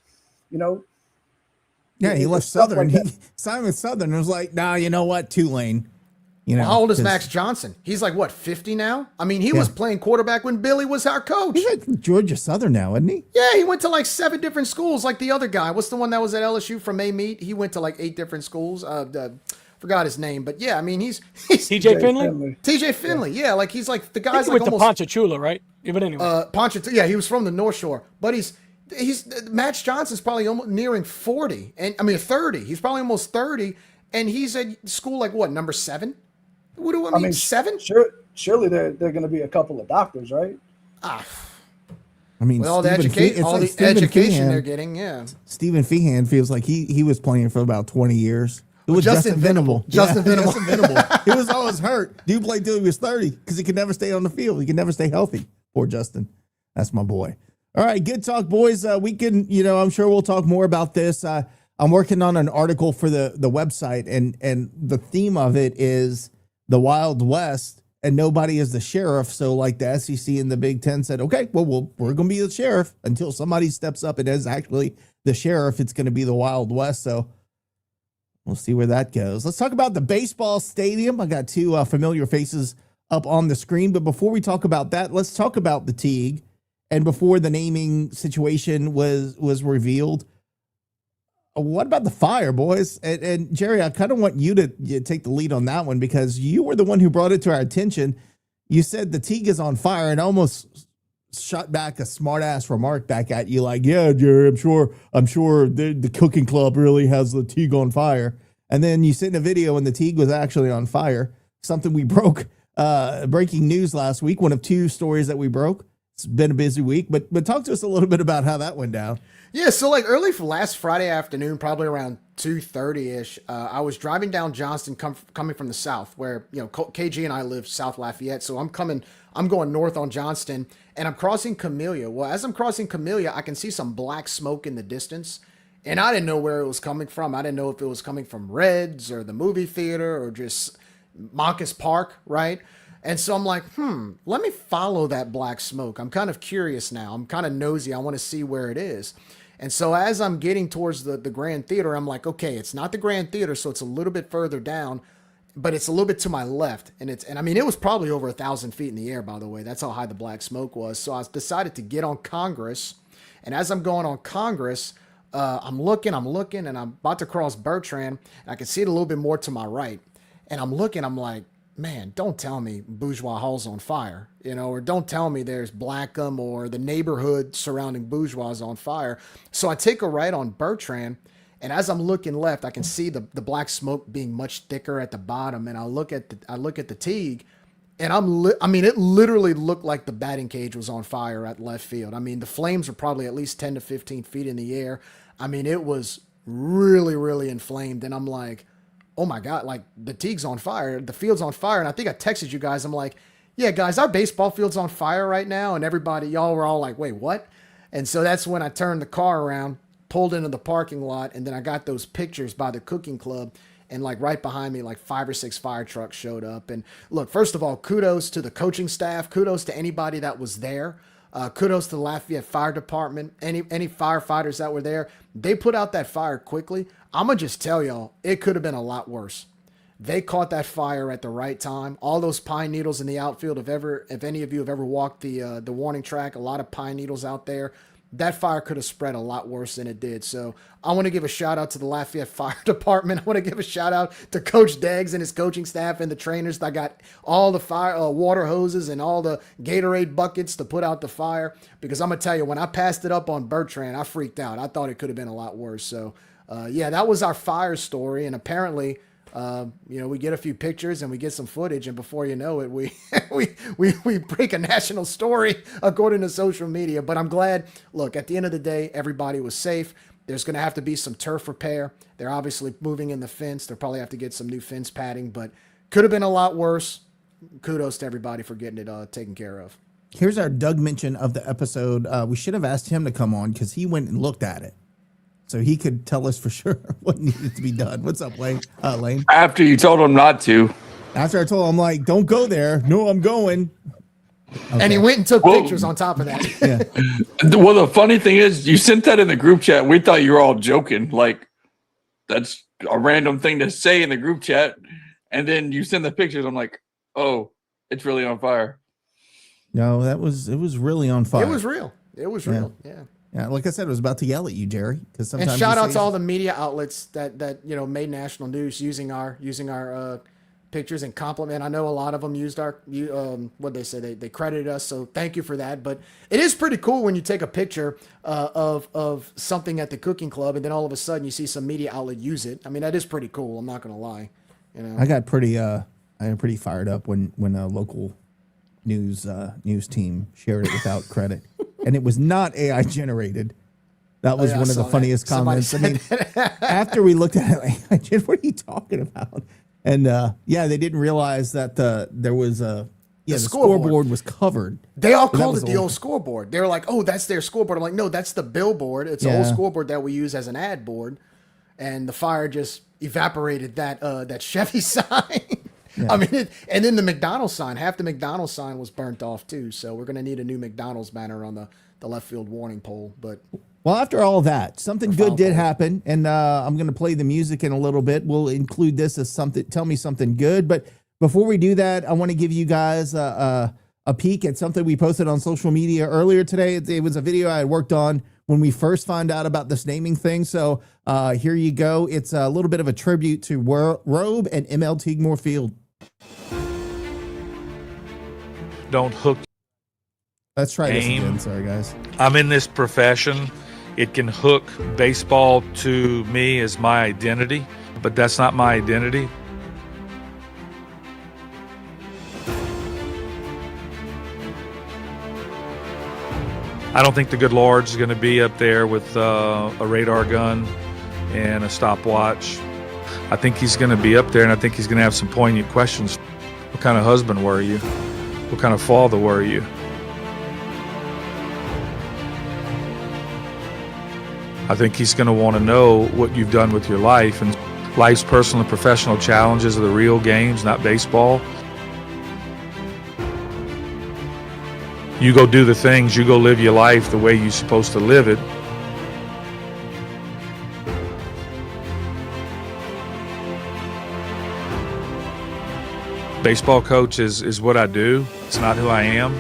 Yeah, he left Southern. Like Simon Southern was like, nah, you know what? Tulane. How old is Max Johnson? He's like, what, 50 now? I mean, he was playing quarterback when Billy was our coach. He's at Georgia Southern now, isn't he? Yeah, he went to like 7 different schools, like the other guy. What's the one that was at LSU from A-Meet? He went to like 8 different schools. Forgot his name, but yeah, I mean, he's TJ Finley. TJ Finley, yeah, like he's like the guy's he like went almost to Ponchatoula, right? Yeah, but anyway, yeah, he was from the North Shore, but he's Max Johnson's probably almost nearing 40, and I mean 30. He's probably almost 30, and he's at school like what, number 7? What do I mean 7? Surely there are going to be a couple of doctors, right? I mean, with all the education they're getting, yeah. Stephen Feehan feels like he was playing for about 20 years. It was Justin Venable. Justin Venable. He was always hurt. Dude played till he was 30 because he could never stay on the field. He could never stay healthy. Poor Justin. That's my boy. All right, good talk, boys. We can, I'm sure we'll talk more about this. I'm working on an article for the website, and the theme of it is the Wild West, and nobody is the sheriff. So like the SEC and the Big Ten said, okay, well, we're going to be the sheriff until somebody steps up and is actually the sheriff. It's going to be the Wild West. So we'll see where that goes. Let's talk about the baseball stadium. I got 2 familiar faces up on the screen. But before we talk about that, let's talk about the Teague. And before the naming situation was revealed, what about the fire, boys? And Jerry, I kind of want you to take the lead on that one because you were the one who brought it to our attention. You said the Teague is on fire and almost shot back a smart-ass remark back at you like, yeah, Jerry, I'm sure the cooking club really has the Teague on fire. And then you sent a video and the Teague was actually on fire, something we broke, breaking news last week, one of 2 stories that we broke. It's been a busy week, but talk to us a little bit about how that went down. Yeah, so like early for last Friday afternoon, probably around 2:30ish, I was driving down Johnston coming from the south where, KG and I live South Lafayette. So I'm going north on Johnston and I'm crossing Camellia. Well, as I'm crossing Camellia, I can see some black smoke in the distance and I didn't know where it was coming from. I didn't know if it was coming from Reds or the movie theater or just Marcus Park, right? And so I'm like, let me follow that black smoke. I'm kind of curious now. I'm kind of nosy. I want to see where it is. And so as I'm getting towards the Grand Theater, I'm like, okay, it's not the Grand Theater, so it's a little bit further down, but it's a little bit to my left. And I mean, it was probably over 1,000 feet in the air, by the way. That's how high the black smoke was. So I decided to get on Congress. And as I'm going on Congress, I'm looking, and I'm about to cross Bertrand. And I can see it a little bit more to my right. And I'm looking, I'm like, man, don't tell me Bourgeois Hall's on fire, or don't tell me there's Blackham or the neighborhood surrounding Bourgeois is on fire. So I take a right on Bertrand, and as I'm looking left, I can see the black smoke being much thicker at the bottom, and I look at the Teague, and it literally looked like the batting cage was on fire at left field. I mean, the flames were probably at least 10 to 15 feet in the air. I mean, it was really, really inflamed, and I'm like, oh my God, like the Teague's on fire, the field's on fire. And I think I texted you guys. I'm like, yeah, guys, our baseball field's on fire right now. And y'all were all like, wait, what? And so that's when I turned the car around, pulled into the parking lot. And then I got those pictures by the cooking club. And like right behind me, like 5 or 6 fire trucks showed up. And look, first of all, kudos to the coaching staff. Kudos to anybody that was there. Kudos to the Lafayette Fire Department, any firefighters that were there. They put out that fire quickly. I'm going to just tell y'all, it could have been a lot worse. They caught that fire at the right time. All those pine needles in the outfield, if any of you have ever walked the warning track, a lot of pine needles out there. That fire could have spread a lot worse than it did. So I want to give a shout out to the Lafayette Fire Department. I want to give a shout out to Coach Deggs and his coaching staff and the trainers that got all the fire water hoses and all the Gatorade buckets to put out the fire. Because I'm going to tell you, when I passed it up on Bertrand, I freaked out. I thought it could have been a lot worse. So yeah, that was our fire story. And apparently, we get a few pictures and we get some footage, and before you know it, we break a national story according to social media. But I'm glad, look, at the end of the day, everybody was safe. There's going to have to be some turf repair. They're obviously moving in the fence. They'll probably have to get some new fence padding, but could have been a lot worse. Kudos to everybody for getting it taken care of. Here's our Doug mention of the episode. We should have asked him to come on because he went and looked at it, so he could tell us for sure what needed to be done. What's up, Lane? Lane. After you told him not to. After I told him, like, don't go there. No, I'm going. Okay. And he went and took pictures on top of that. Yeah. Well, the funny thing is, you sent that in the group chat. We thought you were all joking. Like, that's a random thing to say in the group chat. And then you send the pictures. I'm like, oh, it's really on fire. No, it was really on fire. It was real. It was real. Yeah. Yeah, like I said, I was about to yell at you, Jerry. Because sometimes and shout out to all the media outlets that made national news using our pictures and compliment. I know a lot of them used our what they say they credited us, so thank you for that. But it is pretty cool when you take a picture of something at the cooking club and then all of a sudden you see some media outlet use it. I mean, that is pretty cool. I'm not gonna lie. I got pretty fired up when a local news team shared it without credit, and it was not AI generated. That was one of the funniest comments. I mean, after we looked at it, what are you talking about? And they didn't realize that there was the scoreboard was covered. They all called it the old scoreboard. They were like, "Oh, that's their scoreboard." I'm like, "No, that's the billboard. It's an old scoreboard that we use as an ad board." And the fire just evaporated that Chevy sign. Yeah. I mean, and then the McDonald's sign. Half the McDonald's sign was burnt off too. So we're gonna need a new McDonald's banner on the left field warning pole. But well, after all that, something good did happen, and I'm going to play the music in a little bit. We'll include this as something. Tell me something good. But before we do that, I want to give you guys a peek at something we posted on social media earlier today. It was a video I had worked on when we first found out about this naming thing. So here you go. It's a little bit of a tribute to Robe and ML Tigmore Field. Don't hook. Let's try this again. Sorry, guys. I'm in this profession. It can hook baseball to me as my identity, but that's not my identity. I don't think the good Lord's going to be up there with a radar gun and a stopwatch. I think he's going to be up there, and I think he's going to have some poignant questions. What kind of husband were you? What kind of father were you? I think he's going to want to know what you've done with your life, and life's personal and professional challenges are the real games, not baseball. You go do the things, you go live your life the way you're supposed to live it. Baseball coach is what I do. It's not who I am.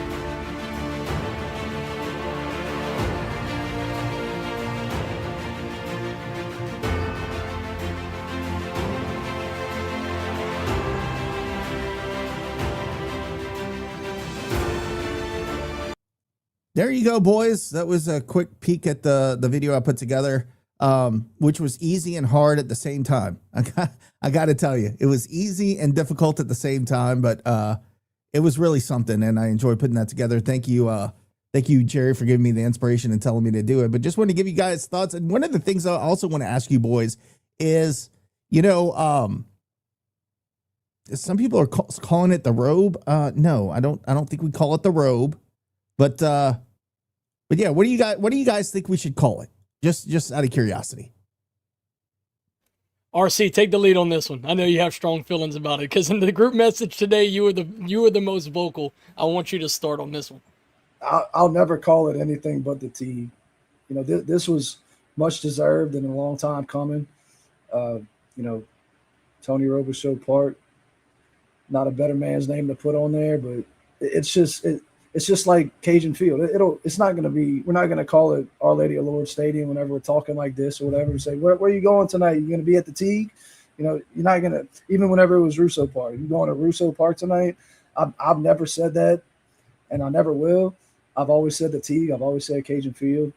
There you go, boys. That was a quick peek at the video I put together, which was easy and hard at the same time. I got to tell you, it was easy and difficult at the same time, but it was really something, and I enjoyed putting that together. Thank you, Jerry, for giving me the inspiration and telling me to do it. But just want to give you guys thoughts. And one of the things I also want to ask you boys is, some people are calling it the robe. No, I don't think we call it the robe. But yeah, what do you guys think we should call it? Just out of curiosity. RC, take the lead on this one. I know you have strong feelings about it because in the group message today, you were the most vocal. I want you to start on this one. I'll never call it anything but the T. This was much deserved and a long time coming. Tony Robichaux Park, not a better man's name to put on there, but it's just like Cajun Field. It's not going to be. We're not going to call it Our Lady of Lourdes Stadium whenever we're talking like this or whatever. Say, where are you going tonight? You going to be at the Teague? You're not going to. Even whenever it was Russo Park, you going to Russo Park tonight? I've never said that, and I never will. I've always said the Teague. I've always said Cajun Field,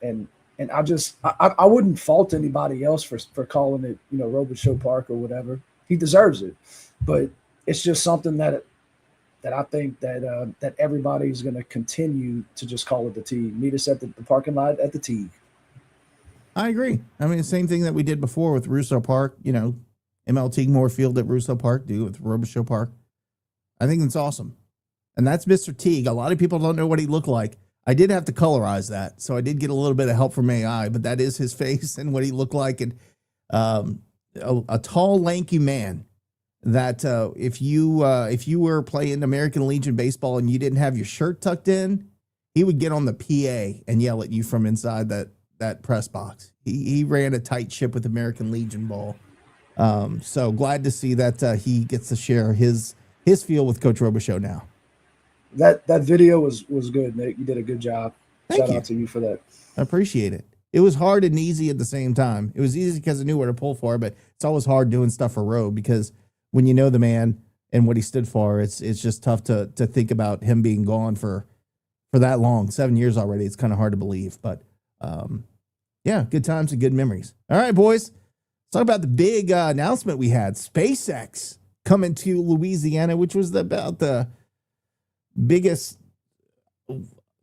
and I wouldn't fault anybody else for calling it Robichaux Park or whatever. He deserves it, but it's just something that I think that everybody's going to continue to just call it the Teague. Meet us at the parking lot at the Teague. I agree. I mean, the same thing that we did before with Russo Park, MLT Moorfield at Russo Park, do with Robichaux Park. I think it's awesome. And that's Mr. Teague. A lot of people don't know what he looked like. I did have to colorize that, so I did get a little bit of help from AI, but that is his face and what he looked like. And a tall, lanky man that if you were playing American Legion baseball and you didn't have your shirt tucked in, he would get on the PA and yell at you from inside that press box. He ran a tight ship with American Legion ball. So glad to see that he gets to share his feel with Coach Robichaux now. That video was good, Nick. You did a good job. Shout out to you for that. I appreciate it. It was hard and easy at the same time. It was easy because I knew where to pull for, but it's always hard doing stuff for Roe because when you know the man and what he stood for, it's just tough to think about him being gone for that long. 7 years already. It's kind of hard to believe, but yeah, good times and good memories. All right, boys. Let's talk about the big announcement we had. SpaceX coming to Louisiana, which was about the biggest,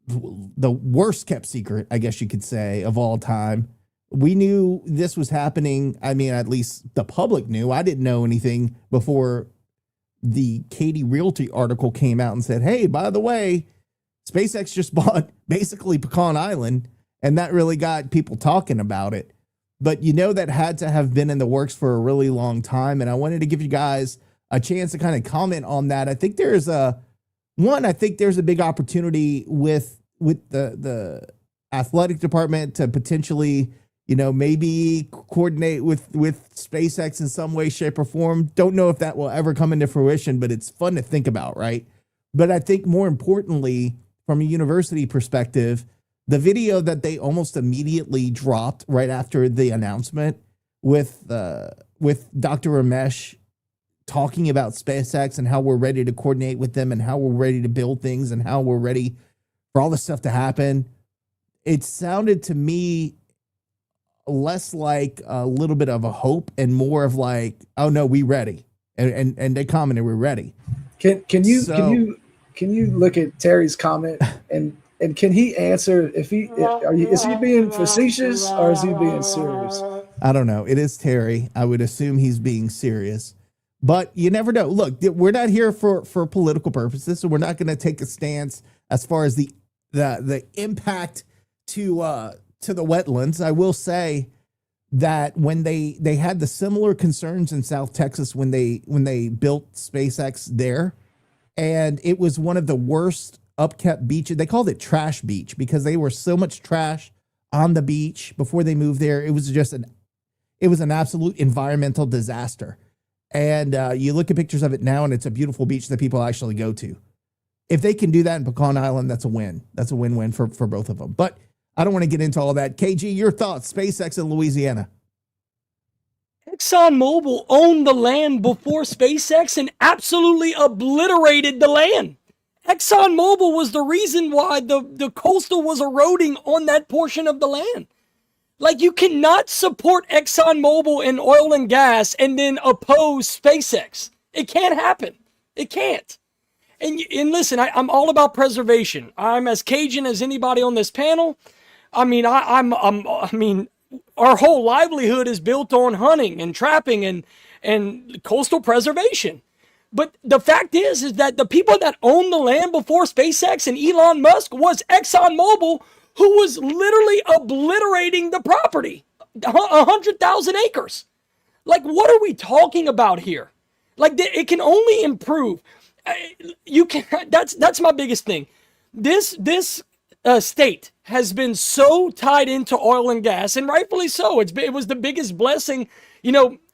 the worst kept secret, I guess you could say, of all time. We knew this was happening. I mean, at least the public knew. I didn't know anything before the Katie Realty article came out and said, hey, by the way, SpaceX just bought basically Pecan Island, and that really got people talking about it. But that had to have been in the works for a really long time, and I wanted to give you guys a chance to kind of comment on that. I think there's a big opportunity with the athletic department to potentially, maybe coordinate with SpaceX in some way, shape, or form. Don't know if that will ever come into fruition, but it's fun to think about, right? But I think more importantly, from a university perspective, the video that they almost immediately dropped right after the announcement with Dr. Ramesh talking about SpaceX and how we're ready to coordinate with them and how we're ready to build things and how we're ready for all this stuff to happen. It sounded to me less like a little bit of a hope and more of like, oh no, we ready. And they commented, we're ready. Can you look at Terry's comment and can he answer is he being facetious or is he being serious? I don't know. It is Terry. I would assume he's being serious, but you never know. Look, we're not here for political purposes, so we're not going to take a stance as far as the impact to the wetlands. I will say that when they had the similar concerns in South Texas when they built SpaceX there, and it was one of the worst upkept beaches. They called it Trash Beach because they were so much trash on the beach before they moved there. It was an absolute environmental disaster. And you look at pictures of it now, and it's a beautiful beach that people actually go to. If they can do that in Pecan Island, that's a win. That's a win-win for both of them. But I don't want to get into all that. KG, your thoughts? SpaceX in Louisiana. ExxonMobil owned the land before SpaceX and absolutely obliterated the land. ExxonMobil was the reason why the coastal was eroding on that portion of the land. Like, you cannot support ExxonMobil in oil and gas and then oppose SpaceX. It can't happen. It can't. And listen, I'm all about preservation. I'm as Cajun as anybody on this panel. I mean, I mean, our whole livelihood is built on hunting and trapping and coastal preservation. But the fact is that the people that owned the land before SpaceX and Elon Musk was ExxonMobil, who was literally obliterating the property, 100,000 acres. Like, what are we talking about here? Like, it can only improve. That's my biggest thing. This state has been so tied into oil and gas, and rightfully so. It was the biggest blessing.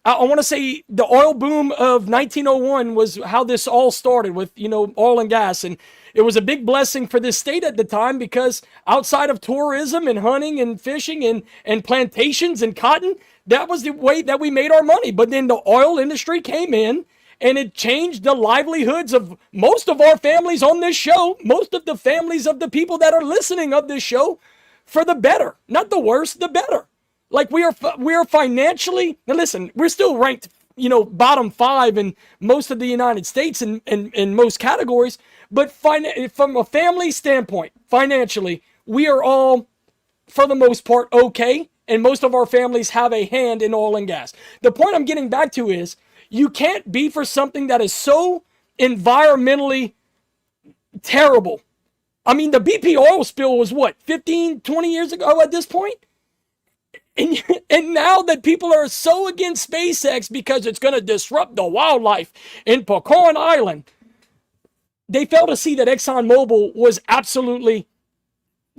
I want to say the oil boom of 1901 was how this all started with, oil and gas. And it was a big blessing for this state at the time because outside of tourism and hunting and fishing and plantations and cotton, that was the way that we made our money. But then the oil industry came in and it changed the livelihoods of most of our families on this show, most of the families of the people that are listening of this show, for the better. Not the worse, the better. Like, we are financially, now listen, we're still ranked, bottom 5 in most of the United States in most categories. But from a family standpoint, financially, we are all, for the most part, okay. and most of our families have a hand in oil and gas. The point I'm getting back to is you can't be for something that is so environmentally terrible. I mean, the BP oil spill was what, 15, 20 years ago at this point? And now that people are so against SpaceX because it's going to disrupt the wildlife in Pecan Island, they fail to see that ExxonMobil was absolutely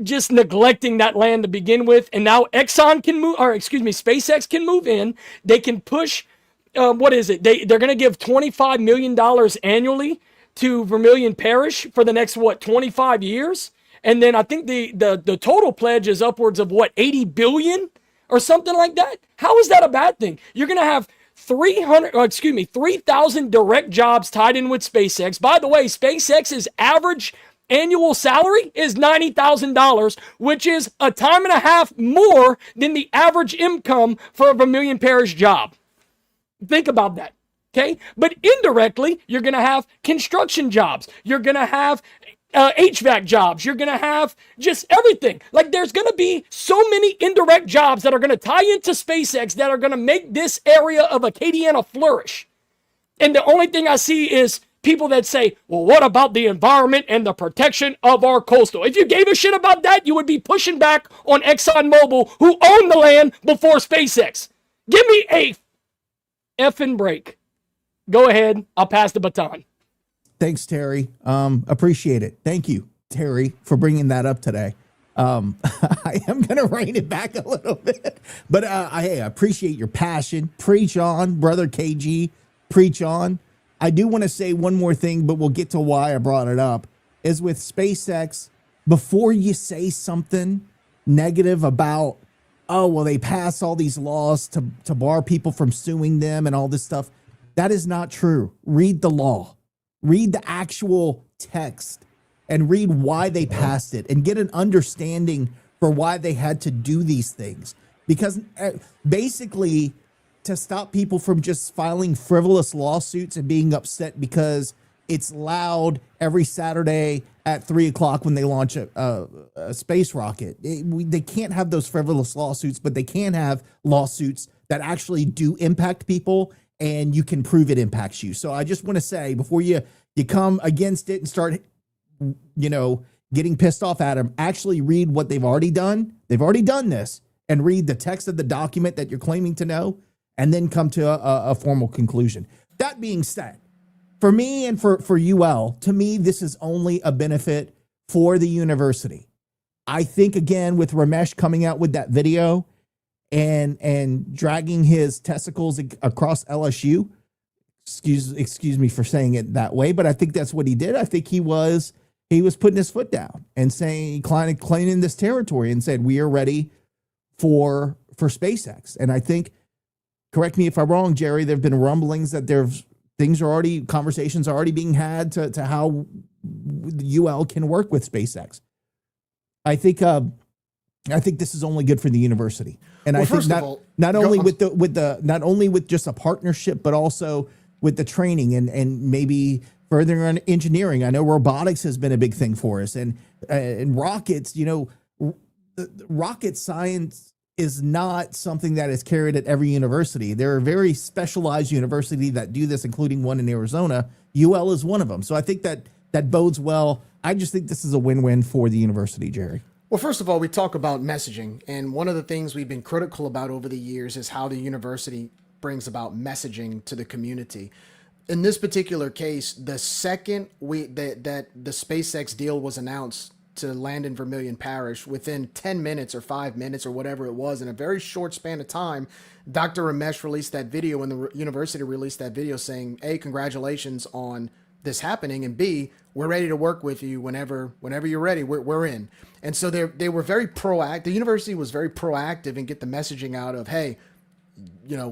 just neglecting that land to begin with. And now SpaceX can move in. They can push, they're going to give $25 million annually to Vermilion Parish for the next, 25 years? And then I think the total pledge is upwards of 80 billion or something like that. How is that a bad thing? You're going to have 3,000 direct jobs tied in with SpaceX. By the way, SpaceX's average annual salary is $90,000, which is a time and a half more than the average income for a Vermilion Parish job. Think about that. Okay. But indirectly, you're going to have construction jobs. You're going to have HVAC jobs. You're going to have just everything. Like, there's going to be so many indirect jobs that are going to tie into SpaceX that are going to make this area of Acadiana flourish. And the only thing I see is people that say, well, what about the environment and the protection of our coastal? If you gave a shit about that, you would be pushing back on ExxonMobil, who owned the land before SpaceX. Give me a effing break. Go ahead. I'll pass the baton. Thanks, Terry. Appreciate it. Thank you, Terry, for bringing that up today. I am going to rein it back a little bit, but I appreciate your passion. Preach on, brother KG. Preach on. I do want to say one more thing, but we'll get to why I brought it up, is with SpaceX, before you say something negative about, oh, well, they pass all these laws to bar people from suing them and all this stuff, that is not true. Read the law. Read the actual text and read why they passed it and get an understanding for why they had to do these things. Because basically, to stop people from just filing frivolous lawsuits and being upset because it's loud every Saturday at 3:00 when they launch a space rocket. They can't have those frivolous lawsuits, but they can have lawsuits that actually do impact people, and you can prove it impacts you. So I just want to say, before you come against it and start, getting pissed off at them, actually read what they've already done. They've already done this, and read the text of the document that you're claiming to know, and then come to a formal conclusion. That being said, for me and for UL, to me, this is only a benefit for the university. I think, again, with Ramesh coming out with that video and dragging his testicles across LSU, excuse me for saying it that way, but I think that's what he did. I think he was putting his foot down and saying, claiming this territory, and said, we are ready for SpaceX. And I think, correct me if I'm wrong, Jerry, there have been rumblings that conversations are already being had to how UL can work with SpaceX. I think this is only good for the university. And I think not only with just a partnership, but also with the training and maybe furthering on engineering. I know robotics has been a big thing for us, and rockets. Rocket science is not something that is carried at every university. There are very specialized universities that do this, including one in Arizona. UL is one of them. So I think that bodes well. I just think this is a win-win for the university, Jerry. Well, first of all, we talk about messaging, and one of the things we've been critical about over the years is how the university brings about messaging to the community. In this particular case, the second that the SpaceX deal was announced to land in Vermilion Parish, within 10 minutes or 5 minutes or whatever it was, in a very short span of time, Dr. Ramesh released that video, and the university released that video saying, A, congratulations on this happening, and B, we're ready to work with you whenever you're ready. We're in. And so they were very proactive. The university was very proactive and get the messaging out of, hey,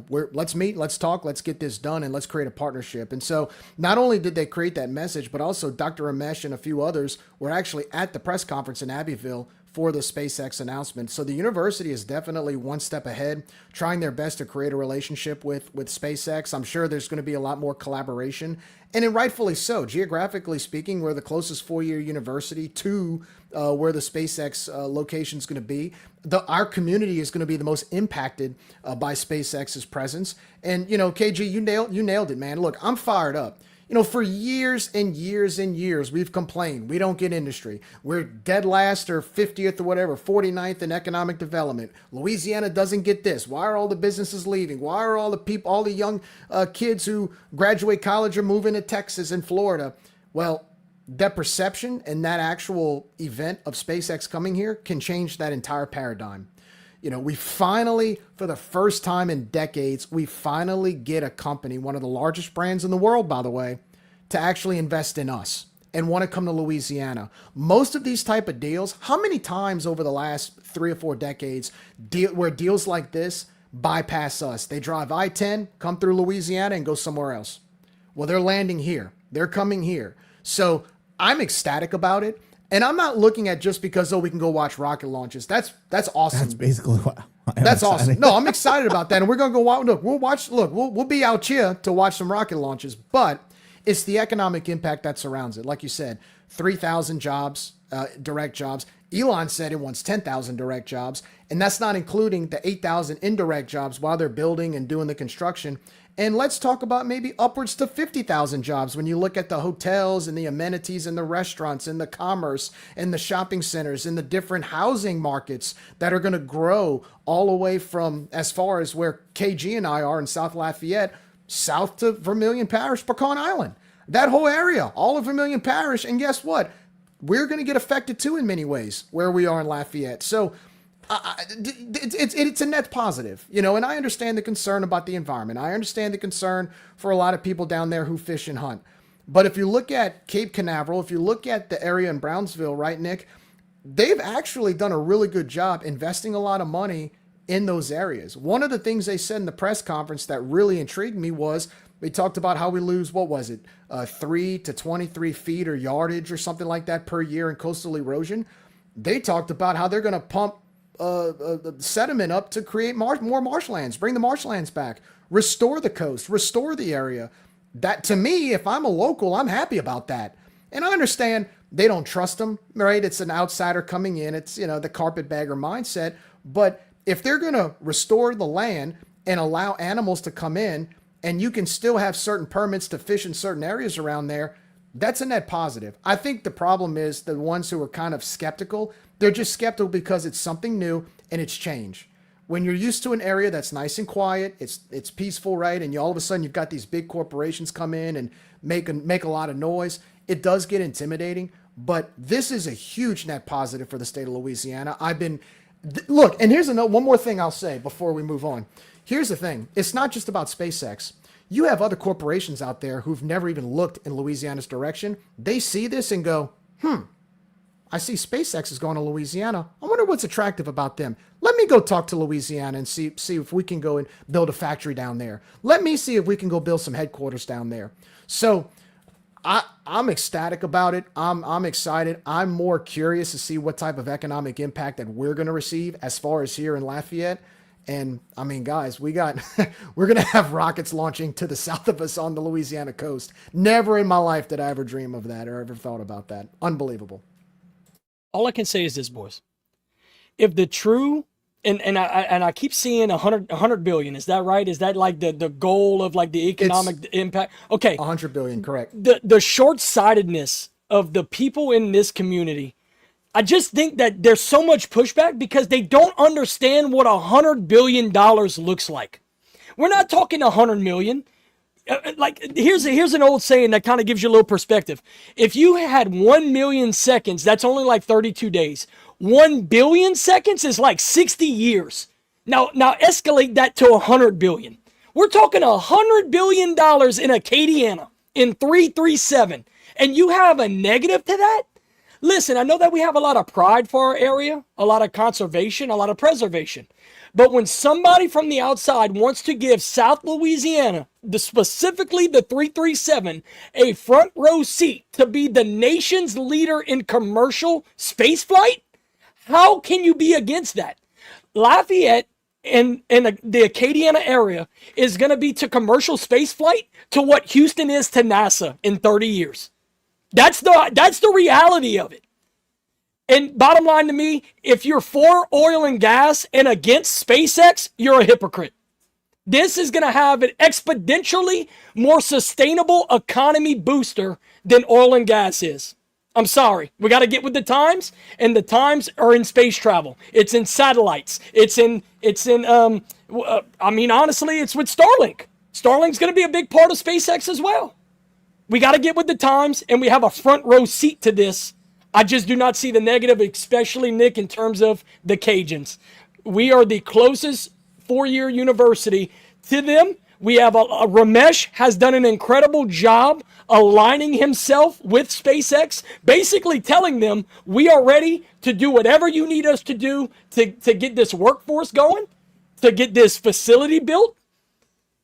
let's meet, let's talk, let's get this done, and let's create a partnership. And so not only did they create that message, but also Dr. Ramesh and a few others were actually at the press conference in Abbeville for the SpaceX announcement. So the university is definitely one step ahead, trying their best to create a relationship with SpaceX. I'm sure there's going to be a lot more collaboration, and rightfully so. Geographically speaking, we're the closest four-year university to where the SpaceX location is going to be. Our community is going to be the most impacted by SpaceX's presence. And, KG, you nailed it, man. Look, I'm fired up. For years and years and years, we've complained we don't get industry. We're dead last or 50th or whatever, 49th in economic development. Louisiana doesn't get this. Why are all the businesses leaving? Why are all the people, all the young kids who graduate college are moving to Texas and Florida? Well, that perception and that actual event of SpaceX coming here can change that entire paradigm. We finally, for the first time in decades, we finally get a company, one of the largest brands in the world, by the way, to actually invest in us and want to come to Louisiana. Most of these type of deals, how many times over the last 3 or 4 decades where deals like this bypass us? They drive I-10, come through Louisiana and go somewhere else. Well, they're landing here. They're coming here. So I'm ecstatic about it. And I'm not looking at just because, we can go watch rocket launches. That's awesome. That's basically what that's awesome. No, I'm excited about that. And we're going to go watch. We'll be out here to watch some rocket launches, but it's the economic impact that surrounds it. Like you said, 3,000 jobs, direct jobs. Elon said it wants 10,000 direct jobs. And that's not including the 8,000 indirect jobs while they're building and doing the construction. And let's talk about maybe upwards to 50,000 jobs when you look at the hotels and the amenities and the restaurants and the commerce and the shopping centers and the different housing markets that are going to grow all the way from as far as where KG and I are in South Lafayette, south to Vermilion Parish, Pecan Island. That whole area, all of Vermilion Parish. And guess what? We're going to get affected too in many ways where we are in Lafayette. So it's a net positive, and I understand the concern about the environment. I understand the concern for a lot of people down there who fish and hunt. But if you look at Cape Canaveral, if you look at the area in Brownsville, right, Nick, they've actually done a really good job investing a lot of money in those areas. One of the things they said in the press conference that really intrigued me was they talked about how we lose, 3 to 23 feet or yardage or something like that per year in coastal erosion. They talked about how they're going to pump sediment up to create more marshlands, bring the marshlands back, restore the coast, restore the area. That, to me, if I'm a local, I'm happy about that. And I understand they don't trust them, right? It's an outsider coming in. It's, the carpetbagger mindset. But if they're going to restore the land and allow animals to come in, and you can still have certain permits to fish in certain areas around there, that's a net positive. I think the problem is the ones who are kind of skeptical. They're just skeptical because it's something new and it's change. When you're used to an area that's nice and quiet, it's peaceful, right? And all of a sudden you've got these big corporations come in and make a lot of noise. It does get intimidating, but this is a huge net positive for the state of Louisiana. Look, and here's one more thing I'll say before we move on. Here's the thing. It's not just about SpaceX. You have other corporations out there who've never even looked in Louisiana's direction. They see this and go, I see SpaceX is going to Louisiana. I wonder what's attractive about them. Let me go talk to Louisiana and see if we can go and build a factory down there. Let me see if we can go build some headquarters down there. So I'm ecstatic about it. I'm excited. I'm more curious to see what type of economic impact that we're going to receive as far as here in Lafayette. And I mean, guys, we're going to have rockets launching to the south of us on the Louisiana coast. Never in my life did I ever dream of that or ever thought about that. Unbelievable. All I can say is this, boys. If the true, and I keep seeing 100 billion, is that right? Is that like the goal of like the economic impact? Okay. 100 billion, correct. The short-sightedness of the people in this community, I just think that there's so much pushback because they don't understand what $100 billion looks like. We're not talking 100 million. Like here's an old saying that kind of gives you a little perspective. If you had 1 million seconds, that's only like 32 days. 1 billion seconds is like 60 years. Now escalate that to 100 billion. We're talking $100 billion in Acadiana in 337, and you have a negative to that? Listen, I know that we have a lot of pride for our area, a lot of conservation, a lot of preservation. But when somebody from the outside wants to give South Louisiana, specifically the 337, a front row seat to be the nation's leader in commercial spaceflight, How can you be against that? Lafayette in the Acadiana area is going to be to commercial space flight to what Houston is to NASA in 30 years. That's the reality of it. And bottom line to me, if you're for oil and gas and against SpaceX, you're a hypocrite. This is going to have an exponentially more sustainable economy booster than oil and gas is. I'm sorry. We got to get with the times, and the times are in space travel. It's in satellites. Honestly, it's with Starlink. Starlink's going to be a big part of SpaceX as well. We got to get with the times, and we have a front row seat to this. I just do not see the negative, especially, Nick, in terms of the Cajuns. We are the closest four-year university to them. We have Ramesh has done an incredible job aligning himself with SpaceX, basically telling them we are ready to do whatever you need us to do to get this workforce going, to get this facility built.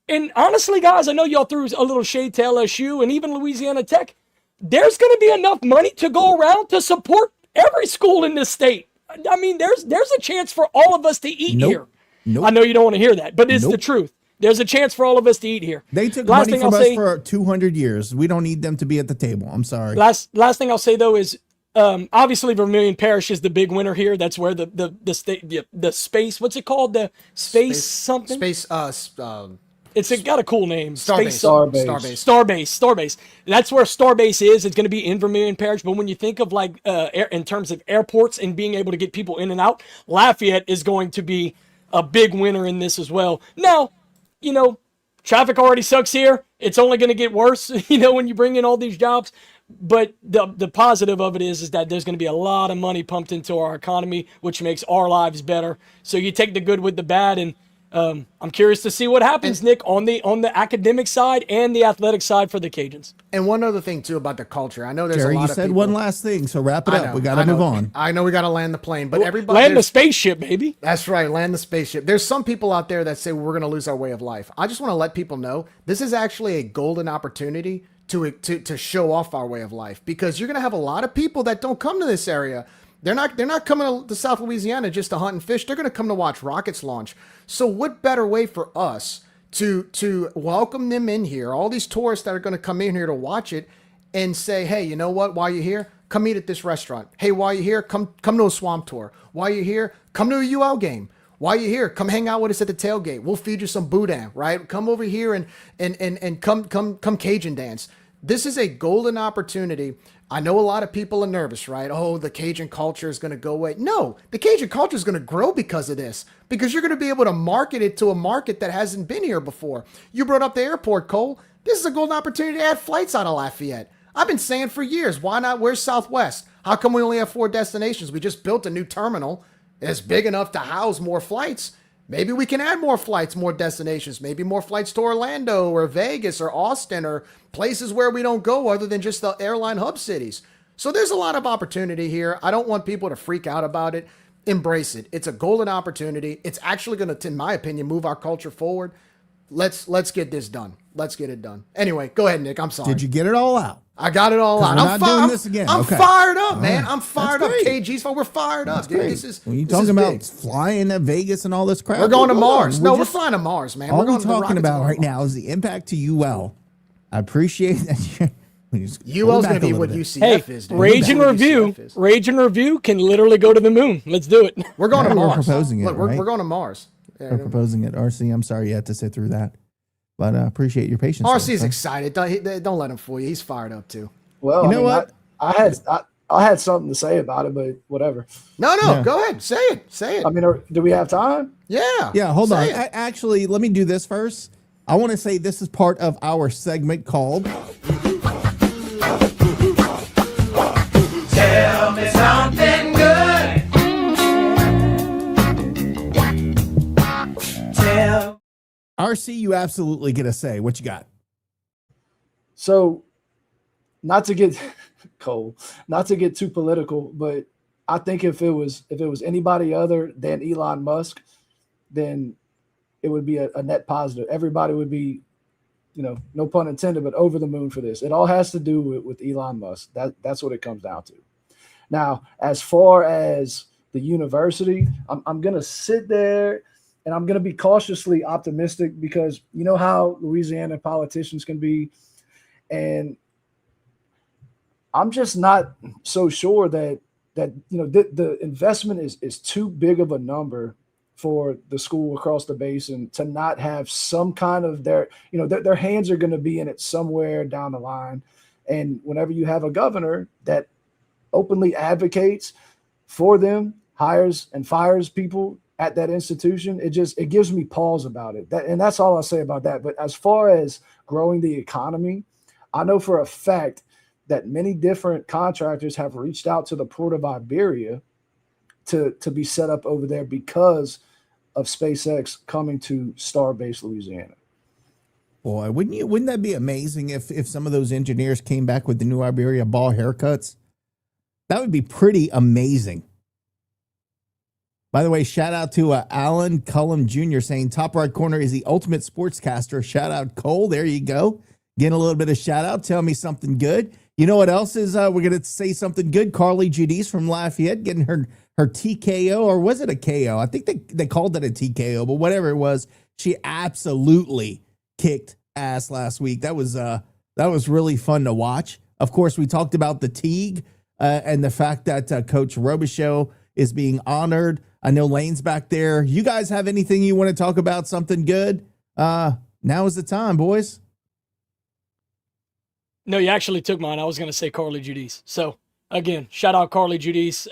And honestly, guys, I know y'all threw a little shade to LSU and even Louisiana Tech. There's going to be enough money to go around to support every school in this state. I mean, there's a chance for all of us to eat here. I know you don't want to hear that, but it's the truth. There's a chance for all of us to eat here. They took money from us for 200 years. We don't need them to be at the table. I'm sorry. Last thing I'll say, though, is obviously Vermilion Parish is the big winner here. That's where the space, what's it called? The space something? It's got a cool name. Starbase. That's where Starbase is. It's going to be in Vermilion Parish. But when you think of in terms of airports and being able to get people in and out, Lafayette is going to be a big winner in this as well. Now, traffic already sucks here. It's only going to get worse, when you bring in all these jobs. But the positive of it is that there's going to be a lot of money pumped into our economy, which makes our lives better. So you take the good with the bad, and I'm curious to see what happens, Nick, on the academic side and the athletic side for the Cajuns. And one other thing too about the culture. I know there's Jerry, a lot you of said people, one last thing, so wrap it up. We got to move on. I know we got to land the plane, but everybody land the spaceship, baby. That's right, land the spaceship. There's some people out there that say we're going to lose our way of life. I just want to let people know this is actually a golden opportunity to show off our way of life, because you're going to have a lot of people that don't come to this area. They're not coming to South Louisiana just to hunt and fish. They're going to come to watch rockets launch. So what better way for us to welcome them in here, all these tourists that are going to come in here to watch it, and say, hey, you know what? While you're here, come eat at this restaurant. Hey, while you're here, come to a swamp tour. While you're here, come to a UL game. While you're here, come hang out with us at the tailgate. We'll feed you some boudin, right? Come over here and come Cajun dance. This is a golden opportunity. I know a lot of people are nervous, right? Oh, the Cajun culture is going to go away. No, the Cajun culture is going to grow because of this, because you're going to be able to market it to a market that hasn't been here before. You brought up the airport, Cole. This is a golden opportunity to add flights out of Lafayette. I've been saying for years, why not? Where's Southwest? How come we only have 4 destinations? We just built a new terminal. It's big enough to house more flights. Maybe we can add more flights, more destinations, maybe more flights to Orlando or Vegas or Austin or places where we don't go other than just the airline hub cities. So there's a lot of opportunity here. I don't want people to freak out about it. Embrace it. It's a golden opportunity. It's actually going to, in my opinion, move our culture forward. Let's get this done. Let's get it done. Anyway, go ahead, Nick. I'm sorry. Did you get it all out? I got it all out. I'm doing this again. I'm Okay. fired up, man. Right. I'm fired up. KG's we're fired up, dude. This is when you this talking is about big. flying to Vegas and all this crap, We're going to Mars. We're We're flying to Mars, man. All We're going we're to the talking rockets about going right to now is the impact to UL. I appreciate that. UL's going to be what UCF is, dude. Rage and Review can literally go to the moon. Let's do it. We're going to Mars. We're proposing it. Look, right? we're going to Mars. Yeah, we're proposing it. RC, I'm sorry you had to sit through that, but I appreciate your patience. RC's excited. Don't let him fool you. He's fired up too. Well, you know what? I had something to say about it, but whatever. No, go ahead. Say it. I mean, do we have time? Yeah. Yeah, hold on. It. Let me do this first. I want to say this is part of our segment called Tell me something good. RC, you absolutely get a say. What you got? So, not to get Cole, not to get too political, but I think if it was anybody other than Elon Musk, then it would be a net positive. Everybody would be, no pun intended, but over the moon for this. It all has to do with Elon Musk. That's what it comes down to. Now, as far as the university, I'm going to sit there and I'm going to be cautiously optimistic because you know how Louisiana politicians can be. And I'm just not so sure that the investment is too big of a number for the school across the basin to not have some kind of their hands are going to be in it somewhere down the line. And whenever you have a governor that openly advocates for them, hires and fires people at that institution, it gives me pause about it. And that's all I'll say about that. But as far as growing the economy, I know for a fact that many different contractors have reached out to the Port of Iberia to be set up over there because of SpaceX coming to Starbase, Louisiana. Boy, wouldn't that be amazing if some of those engineers came back with the new Iberia ball haircuts? That would be pretty amazing. By the way, shout out to Alan Cullum Jr. saying top right corner is the ultimate sportscaster. Shout out Cole. There you go. Getting a little bit of shout out. Tell me something good. You know what else is we're going to say something good? Carly Judice from Lafayette getting her TKO, or was it a KO? I think they called it a TKO, but whatever it was, she absolutely kicked ass last week. That was really fun to watch. Of course, we talked about the Teague and the fact that Coach Robichaux is being honored. I know Lane's back there. You guys have anything you want to talk about? Something good? Now is the time, boys. No, you actually took mine. I was going to say Carly Judice. So again, shout out Carly Judice.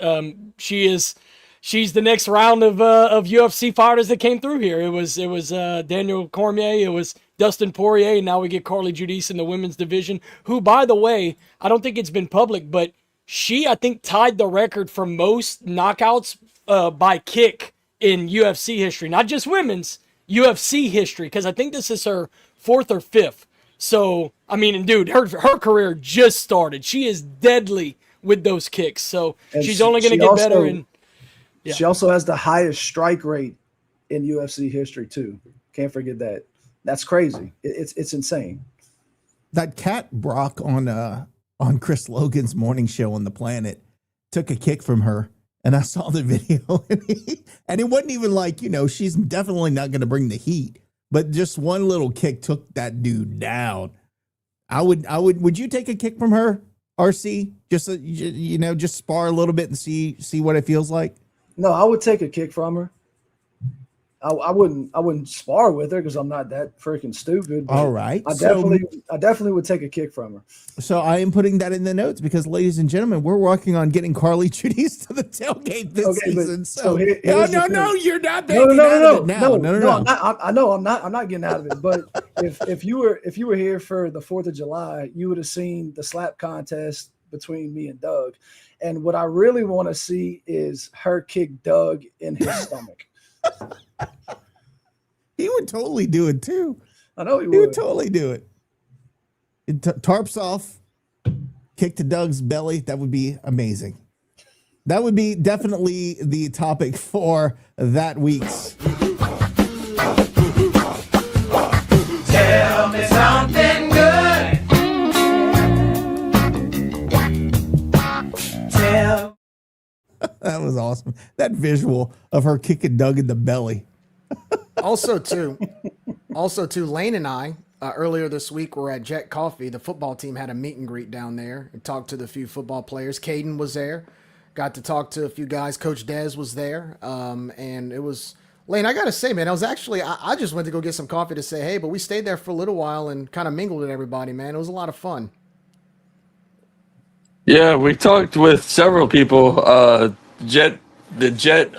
She's the next round of UFC fighters that came through here. It was Daniel Cormier, it was Dustin Poirier, and now we get Carly Judice in the women's division, who, by the way, I don't think it's been public, but she, I think, tied the record for most knockouts by kick in UFC history. Not just women's, UFC history, because I think this is her 4th or 5th. So, I mean, and dude, her career just started. She is deadly with those kicks. So she's only going to get better. And yeah. She also has the highest strike rate in UFC history too. Can't forget that. That's crazy. It's insane. That cat Brock on Chris Logan's morning show on the Planet took a kick from her, and I saw the video, and it wasn't even like, she's definitely not going to bring the heat, but just one little kick took that dude down. Would you take a kick from her, RC? Just just spar a little bit and see what it feels like. No, I would take a kick from her. I wouldn't spar with her because I'm not that freaking stupid. All right. I definitely would take a kick from her. So I am putting that in the notes because, ladies and gentlemen, we're working on getting Carly Judice to the tailgate this season. So no, you're not backing out of it now. No. I know I'm not getting out of it. But if you were here for the 4th of July, you would have seen the slap contest between me and Doug. And what I really want to see is her kick Doug in his stomach. He would totally do it too. I know he would. He would would totally do it. Tarps off, kick to Doug's belly. That would be amazing. That would be definitely the topic for that week's. Tell me something good. That was awesome. That visual of her kicking Doug in the belly. Also, too, Lane and I, earlier this week, were at Jet Coffee. The football team had a meet and greet down there and talked to the few football players. Caden was there. Got to talk to a few guys. Coach Dez was there. And it was, Lane, I got to say, man, I was actually, I just went to go get some coffee to say, hey, but we stayed there for a little while and kind of mingled with everybody, man. It was a lot of fun. Yeah, we talked with several people. The Jet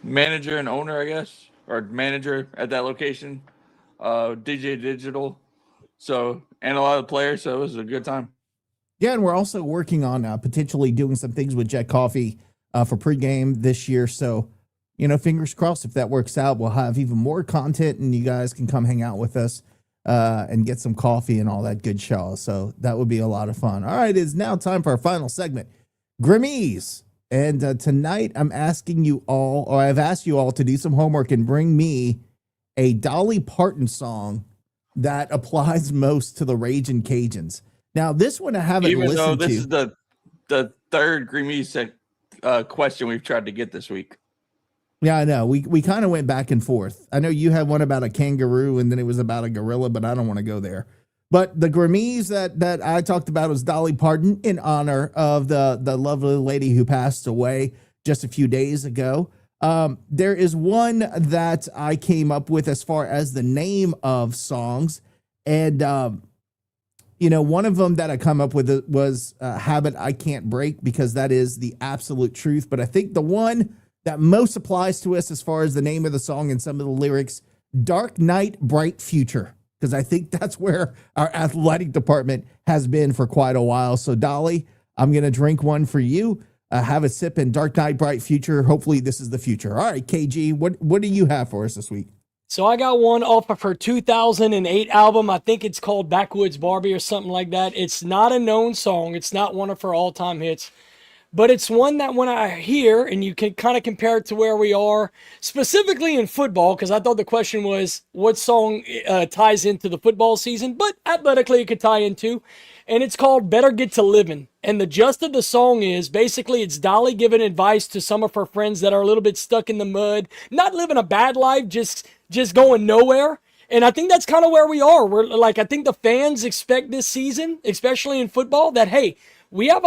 manager and owner, I guess, or manager at that location, DJ Digital. So, and a lot of players. So it was a good time. Yeah, and we're also working on potentially doing some things with Jet Coffee for pregame this year. So, fingers crossed if that works out, we'll have even more content and you guys can come hang out with us and get some coffee and all that good show. So that would be a lot of fun. All right, it's now time for our final segment, Grammies. And tonight I'm asking you all, or I've asked you all to do some homework and bring me a Dolly Parton song that applies most to the Ragin' Cajuns. Now, this one I haven't listened to. Even though this is the third Grammies that question we've tried to get this week. Yeah, I know. We kind of went back and forth. I know you had one about a kangaroo, and then it was about a gorilla, but I don't want to go there. But the Grammys that I talked about was Dolly Parton in honor of the lovely lady who passed away just a few days ago. There is one that I came up with as far as the name of songs, and one of them that I come up with was Habit I Can't Break, because that is the absolute truth. But I think the one that most applies to us as far as the name of the song and some of the lyrics, Dark Night, Bright Future, because I think that's where our athletic department has been for quite a while. So Dolly, I'm going to drink one for you. Have a sip in Dark Night, Bright Future. Hopefully this is the future. All right, KG, what do you have for us this week? So I got one off of her 2008 album. I think it's called Backwoods Barbie or something like that. It's not a known song. It's not one of her all-time hits. But it's one that when I hear, and you can kind of compare it to where we are, specifically in football, because I thought the question was what song ties into the football season, but athletically it could tie into. And it's called Better Get to Living. And the gist of the song is basically it's Dolly giving advice to some of her friends that are a little bit stuck in the mud, not living a bad life, just going nowhere. And I think that's kind of where we are. We're like, I think the fans expect this season, especially in football, that, hey, we have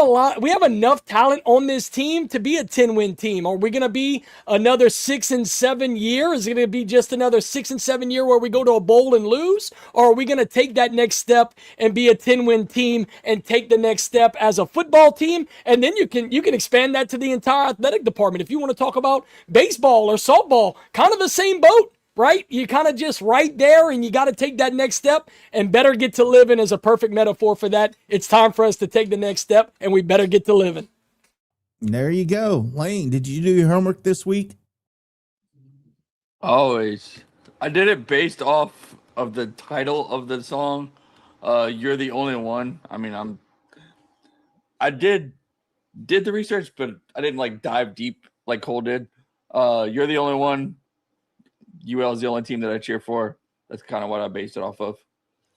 enough talent on this team to be a 10-win team. Are we going to be another 6 and 7 year? Is it going to be just another 6 and 7 year where we go to a bowl and lose? Or are we going to take that next step and be a 10-win team and take the next step as a football team? And then you can expand that to the entire athletic department. If you want to talk about baseball or softball, kind of the same boat. Right? You kind of just right there, and you got to take that next step, and Better Get to Living is a perfect metaphor for that. It's time for us to take the next step, and we better get to living. There you go. Lane, did you do your homework this week? Always. I did it based off of the title of the song, You're the Only One. I mean, I did the research, but I didn't dive deep like Cole did. You're the Only One. UL is the only team that I cheer for. That's kind of what I based it off of.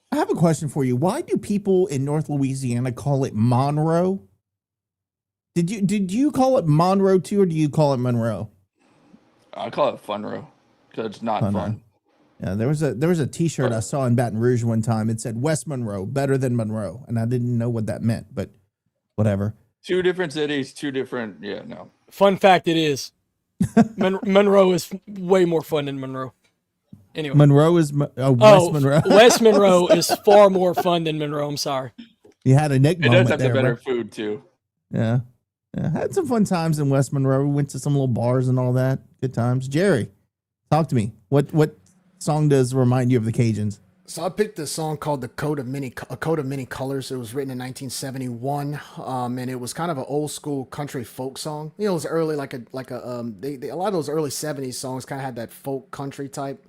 I have a question for you. Why do people in North Louisiana call it Monroe? Did you call it Monroe too, or do you call it Monroe? I call it Funroe because it's not fun. Yeah, there was a T-shirt I saw in Baton Rouge one time. It said West Monroe, better than Monroe, and I didn't know what that meant, but whatever. Two different cities, two different. Yeah, no. Fun fact, it is. Monroe is way more fun than Monroe. Anyway, Monroe is West Monroe. West Monroe is far more fun than Monroe. I'm sorry. You had a Nick It moment does have there, the better right? food too. Yeah, had some fun times in West Monroe. We went to some little bars and all that. Good times. Jerry, talk to me. What song does remind you of the Cajuns? So I picked a song called A Coat of Many Colors. It was written in 1971, and it was kind of an old school country folk song. You know, it was early, a lot of those early 70s songs kind of had that folk country type.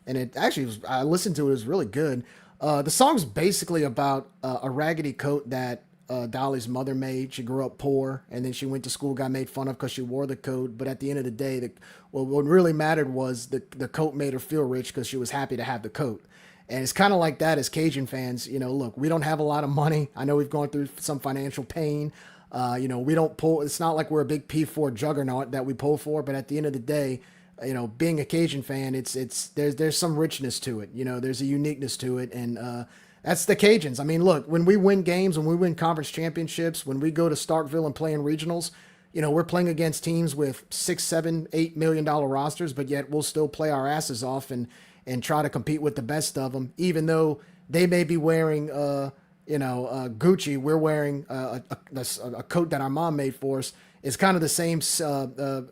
And it actually was, I listened to it, it was really good. The song's basically about a raggedy coat that Dolly's mother made. She grew up poor, and then she went to school, got made fun of because she wore the coat. But at the end of the day, what really mattered was the coat made her feel rich because she was happy to have the coat. And it's kind of like that as Cajun fans. You know, look, we don't have a lot of money. I know we've gone through some financial pain. We don't pull. It's not like we're a big P4 juggernaut that we pull for. But at the end of the day, being a Cajun fan, there's some richness to it. There's a uniqueness to it, and that's the Cajuns. I mean, look, when we win games, when we win conference championships, when we go to Starkville and play in regionals, we're playing against teams with $6, $7, $8 million rosters, but yet we'll still play our asses off and try to compete with the best of them, even though they may be wearing, Gucci. We're wearing a coat that our mom made for us. It's kind of the same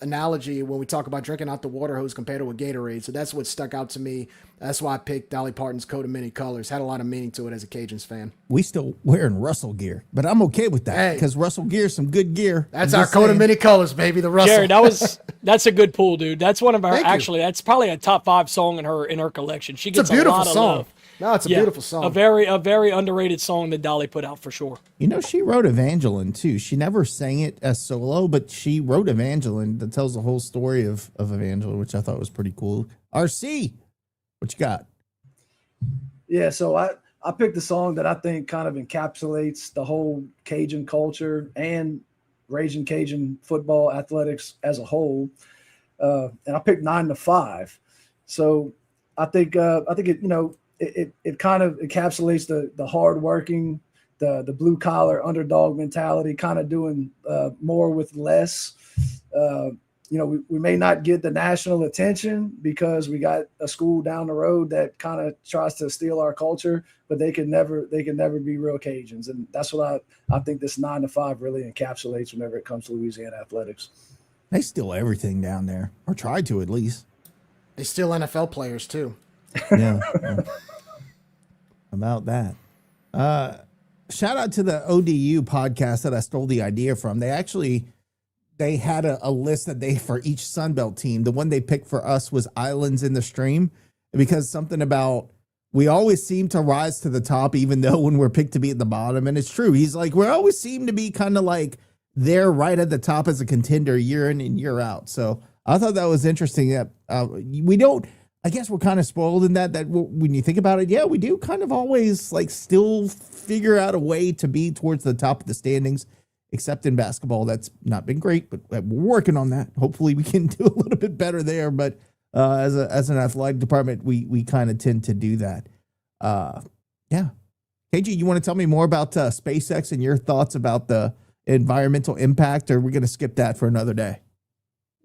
analogy when we talk about drinking out the water hose compared to a Gatorade. So that's what stuck out to me. That's why I picked Dolly Parton's Coat of Many Colors. Had a lot of meaning to it as a Cajuns fan. We still wearing Russell gear, but I'm okay with that because Russell gear is some good gear. That's our Coat of Many Colors, baby. The Russell. Jared, that's a good pull, dude. That's one of our that's probably a top 5 song in her collection. She gets a beautiful lot of song. love. No, it's a beautiful song. A very underrated song that Dolly put out for sure. She wrote Evangeline too. She never sang it as solo, but she wrote Evangeline that tells the whole story of Evangeline, which I thought was pretty cool. RC, what you got? Yeah, so I picked a song that I think kind of encapsulates the whole Cajun culture and Raging Cajun football athletics as a whole. And I picked 9-5. So I think it, it kind of encapsulates the hardworking, the blue collar underdog mentality, kind of doing more with less. We may not get the national attention because we got a school down the road that kind of tries to steal our culture, but they can never be real Cajuns. And that's what I think this 9-5 really encapsulates whenever it comes to Louisiana athletics. They steal everything down there, or try to at least. They steal NFL players too. Yeah. About that. Shout out to the ODU podcast that I stole the idea from. They had a list that for each Sunbelt team. The one they picked for us was Islands in the Stream, because something about we always seem to rise to the top, even though when we're picked to be at the bottom. And it's true. He's like, we always seem to be kind of like they're right at the top as a contender year in and year out. So I thought that was interesting that we don't, I guess we're kind of spoiled in that when you think about it, yeah, we do kind of always like still figure out a way to be towards the top of the standings, except in basketball. That's not been great, but we're working on that. Hopefully we can do a little bit better there. But as an athletic department, we kind of tend to do that. Yeah. KG, you want to tell me more about SpaceX and your thoughts about the environmental impact, or are we going to skip that for another day?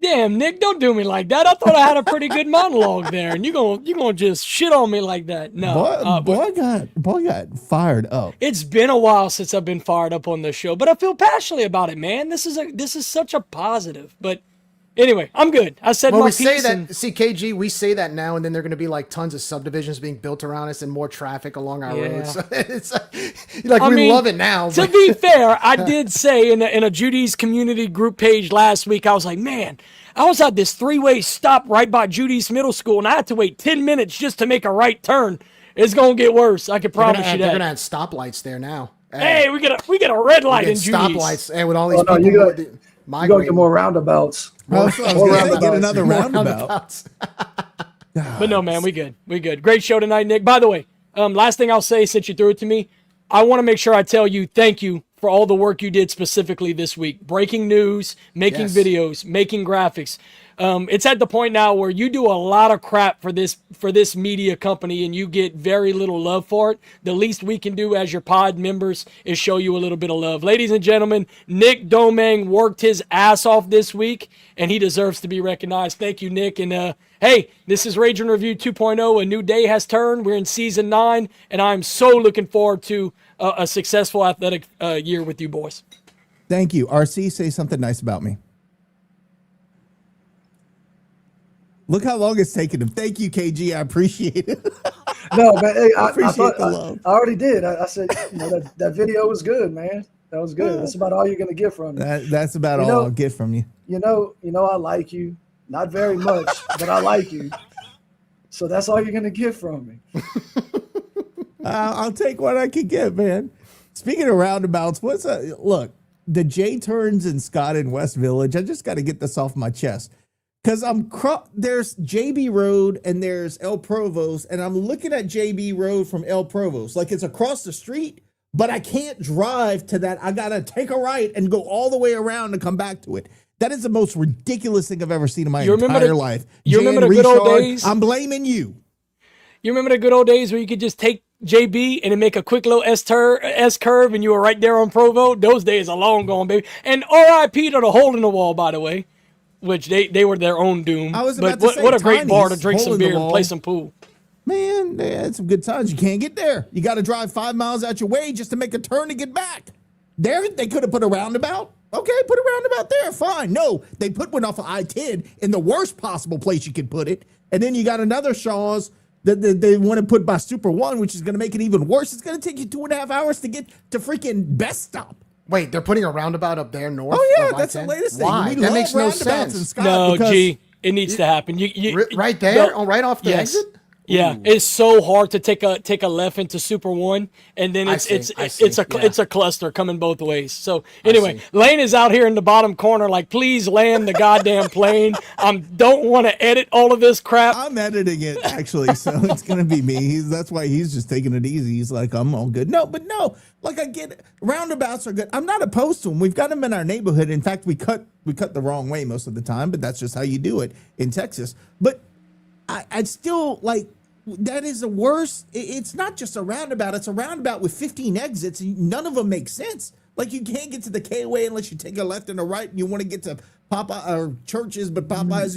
Damn, Nick, don't do me like that. I thought I had a pretty good monologue there, and you gonna just shit on me like that. No, boy got fired up. It's been a while since I've been fired up on this show, but I feel passionately about it, man. This is such a positive. But anyway, I'm good. I said my piece. Say that. See, KG, we say that now, and then there are going to be like tons of subdivisions being built around us and more traffic along our roads. So it's like we love it now. To be fair, I did say in a Judy's community group page last week, I was like, man, I was at this 3-way stop right by Judy's middle school, and I had to wait 10 minutes just to make a right turn. It's gonna get worse. I can promise you that. They're gonna have stoplights there now. Hey, we get a red light in Judy's. Stoplights. Hey, with all these people. You go get more roundabouts. Get another roundabout. But no, man, we good. We good. Great show tonight, Nick. By the way, last thing I'll say since you threw it to me, I want to make sure I tell you thank you for all the work you did specifically this week. Breaking news, making videos, making graphics. It's at the point now where you do a lot of crap for this media company and you get very little love for it. The least we can do as your pod members is show you a little bit of love. Ladies and gentlemen, Nick Domang worked his ass off this week and he deserves to be recognized. Thank you, Nick. And hey, this is Rage and Review 2.0. A new day has turned. We're in season 9 and I'm so looking forward to a successful athletic year with you boys. Thank you. RC, say something nice about me. Look how long it's taken him. Thank you, KG. I appreciate it. No, but hey, I appreciate the love. I already did. I said, that video was good, man. That was good. That's about all you're gonna get from me. That's about all I'll get from you. You know, I like you. Not very much, but I like you. So that's all you're gonna get from me. I'll take what I can get, man. Speaking of roundabouts, look, the J turns in Scott in West Village. I just got to get this off my chest. Because there's JB Road and there's El Provost, and I'm looking at JB Road from El Provost. Like it's across the street, but I can't drive to that. I got to take a right and go all the way around to come back to it. That is the most ridiculous thing I've ever seen in my entire life. You remember the good old days? I'm blaming you. You remember the good old days where you could just take JB and then make a quick little S curve and you were right there on Provo? Those days are long gone, baby. And RIP to the hole in the wall, by the way. Which they were their own doom. I was about to say, what a great bar to drink some beer and play some pool. Man, they had some good times. You can't get there. You got to drive 5 miles out your way just to make a turn to get back. There, they could have put a roundabout. Okay, put a roundabout there. Fine. No, they put one off of I-10 in the worst possible place you could put it. And then you got another Shaw's that they want to put by Super One, which is going to make it even worse. It's going to take you 2.5 hours to get to freaking Best Stop. Wait, they're putting a roundabout up there north? Oh, yeah, that's the latest thing. Why? That makes no sense. No, G, it needs to happen. Right there? Right off the exit? Yeah, it's so hard to take a left into Super One, and then it's a cluster coming both ways. So anyway, Lane is out here in the bottom corner, like, please land the goddamn plane. Don't want to edit all of this crap. I'm editing it actually, so it's gonna be me. That's why he's just taking it easy. He's like, I'm all good. No, like I get it. Roundabouts are good. I'm not opposed to them. We've got them in our neighborhood. In fact, we cut the wrong way most of the time, but that's just how you do it in Texas. But I'd still like that is the worst. It's not just a roundabout. It's a roundabout with 15 exits. And none of them make sense. Like you can't get to the K-way unless you take a left and a right. And you want to get to Popeye or churches, but Popeyes.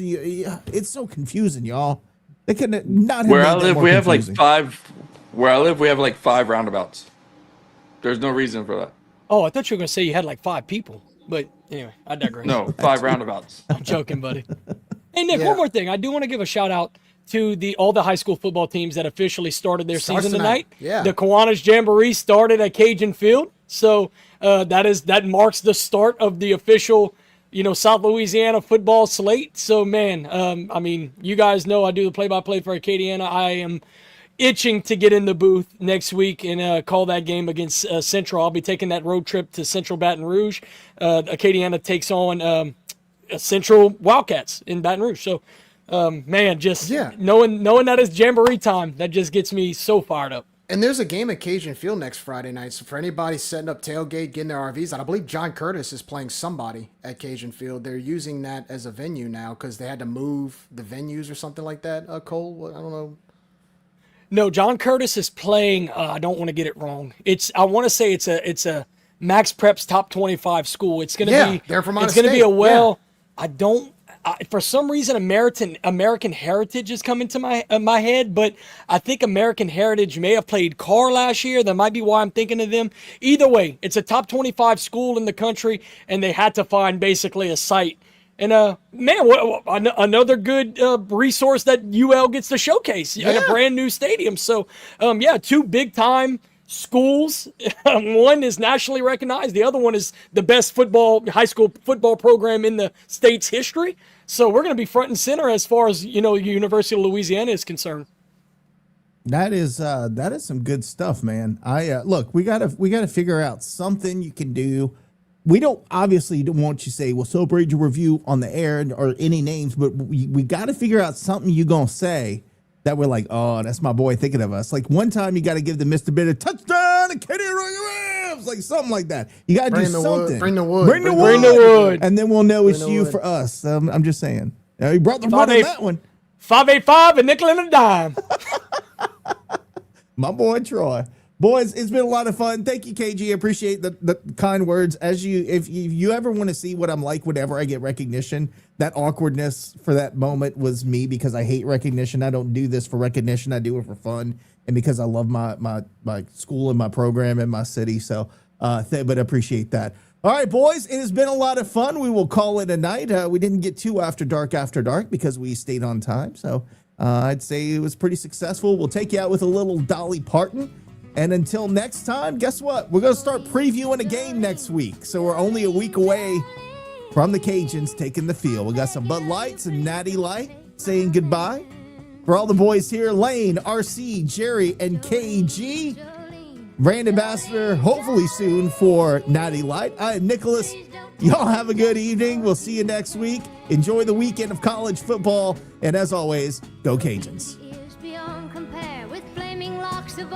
It's so confusing, y'all. They could not have. Where I live, we have like 5. Where I live, we have like 5 roundabouts. There's no reason for that. Oh, I thought you were gonna say you had like 5 people, but anyway, I digress. No, 5 roundabouts. I'm joking, buddy. Hey, Nick, one more thing. I do want to give a shout out to all the high school football teams that officially started their season tonight. Yeah. The Kiwanis Jamboree started at Cajun Field. So that marks the start of the official, South Louisiana football slate. So, man, I mean, you guys know I do the play-by-play for Acadiana. I am itching to get in the booth next week and call that game against Central. I'll be taking that road trip to Central Baton Rouge. Acadiana takes on Central Wildcats in Baton Rouge. So, man, just knowing that it's Jamboree time, that just gets me so fired up. And there's a game at Cajun Field next Friday night. So for anybody setting up tailgate, getting their RVs out, I believe John Curtis is playing somebody at Cajun Field. They're using that as a venue now because they had to move the venues or something like that. Cole, I don't know. No, John Curtis is playing. I don't want to get it wrong. I want to say it's a Max Preps top 25 school. It's going to be. They're from It's going to be I don't. For some reason, American Heritage is coming to my head, but I think American Heritage may have played Carr last year. That might be why I'm thinking of them. Either way, it's a top 25 school in the country, and they had to find basically a site. And man, another good resource that UL gets to showcase in a brand new stadium. So, 2 big time schools. One is nationally recognized. The other one is the best high school football program in the state's history. So we're going to be front and center as far as, University of Louisiana is concerned. That is some good stuff, man. Look, we gotta figure out something you can do. We don't want you to say, well, celebrate your review on the air or any names, but we got to figure out something you're going to say that we're like, oh, that's my boy thinking of us. Like one time you got to give the Mr. Bitter touchdown and Katie Rams, like something like that. You got to do something. Bring the wood. Bring the wood. And then we'll know it's you for us. I'm just saying. You brought the wood on that one. 585, a nickel and a dime. My boy Troy. Boys, it's been a lot of fun. Thank you, KG. Appreciate the kind words. If you ever want to see what I'm like whenever I get recognition, that awkwardness for that moment was me because I hate recognition. I don't do this for recognition. I do it for fun and because I love my school and my program and my city. So, but appreciate that. All right, boys, it has been a lot of fun. We will call it a night. We didn't get too after dark because we stayed on time. So I'd say it was pretty successful. We'll take you out with a little Dolly Parton. And until next time, guess what? We're going to start previewing a game next week. So we're only a week away from the Cajuns taking the field. We got some Bud Lights and Natty Light saying goodbye. For all the boys here, Lane, RC, Jerry, and KG. Brand ambassador, hopefully soon for Natty Light. I am Nicholas. Y'all have a good evening. We'll see you next week. Enjoy the weekend of college football. And as always, go Cajuns. Beyond compare with flaming locks of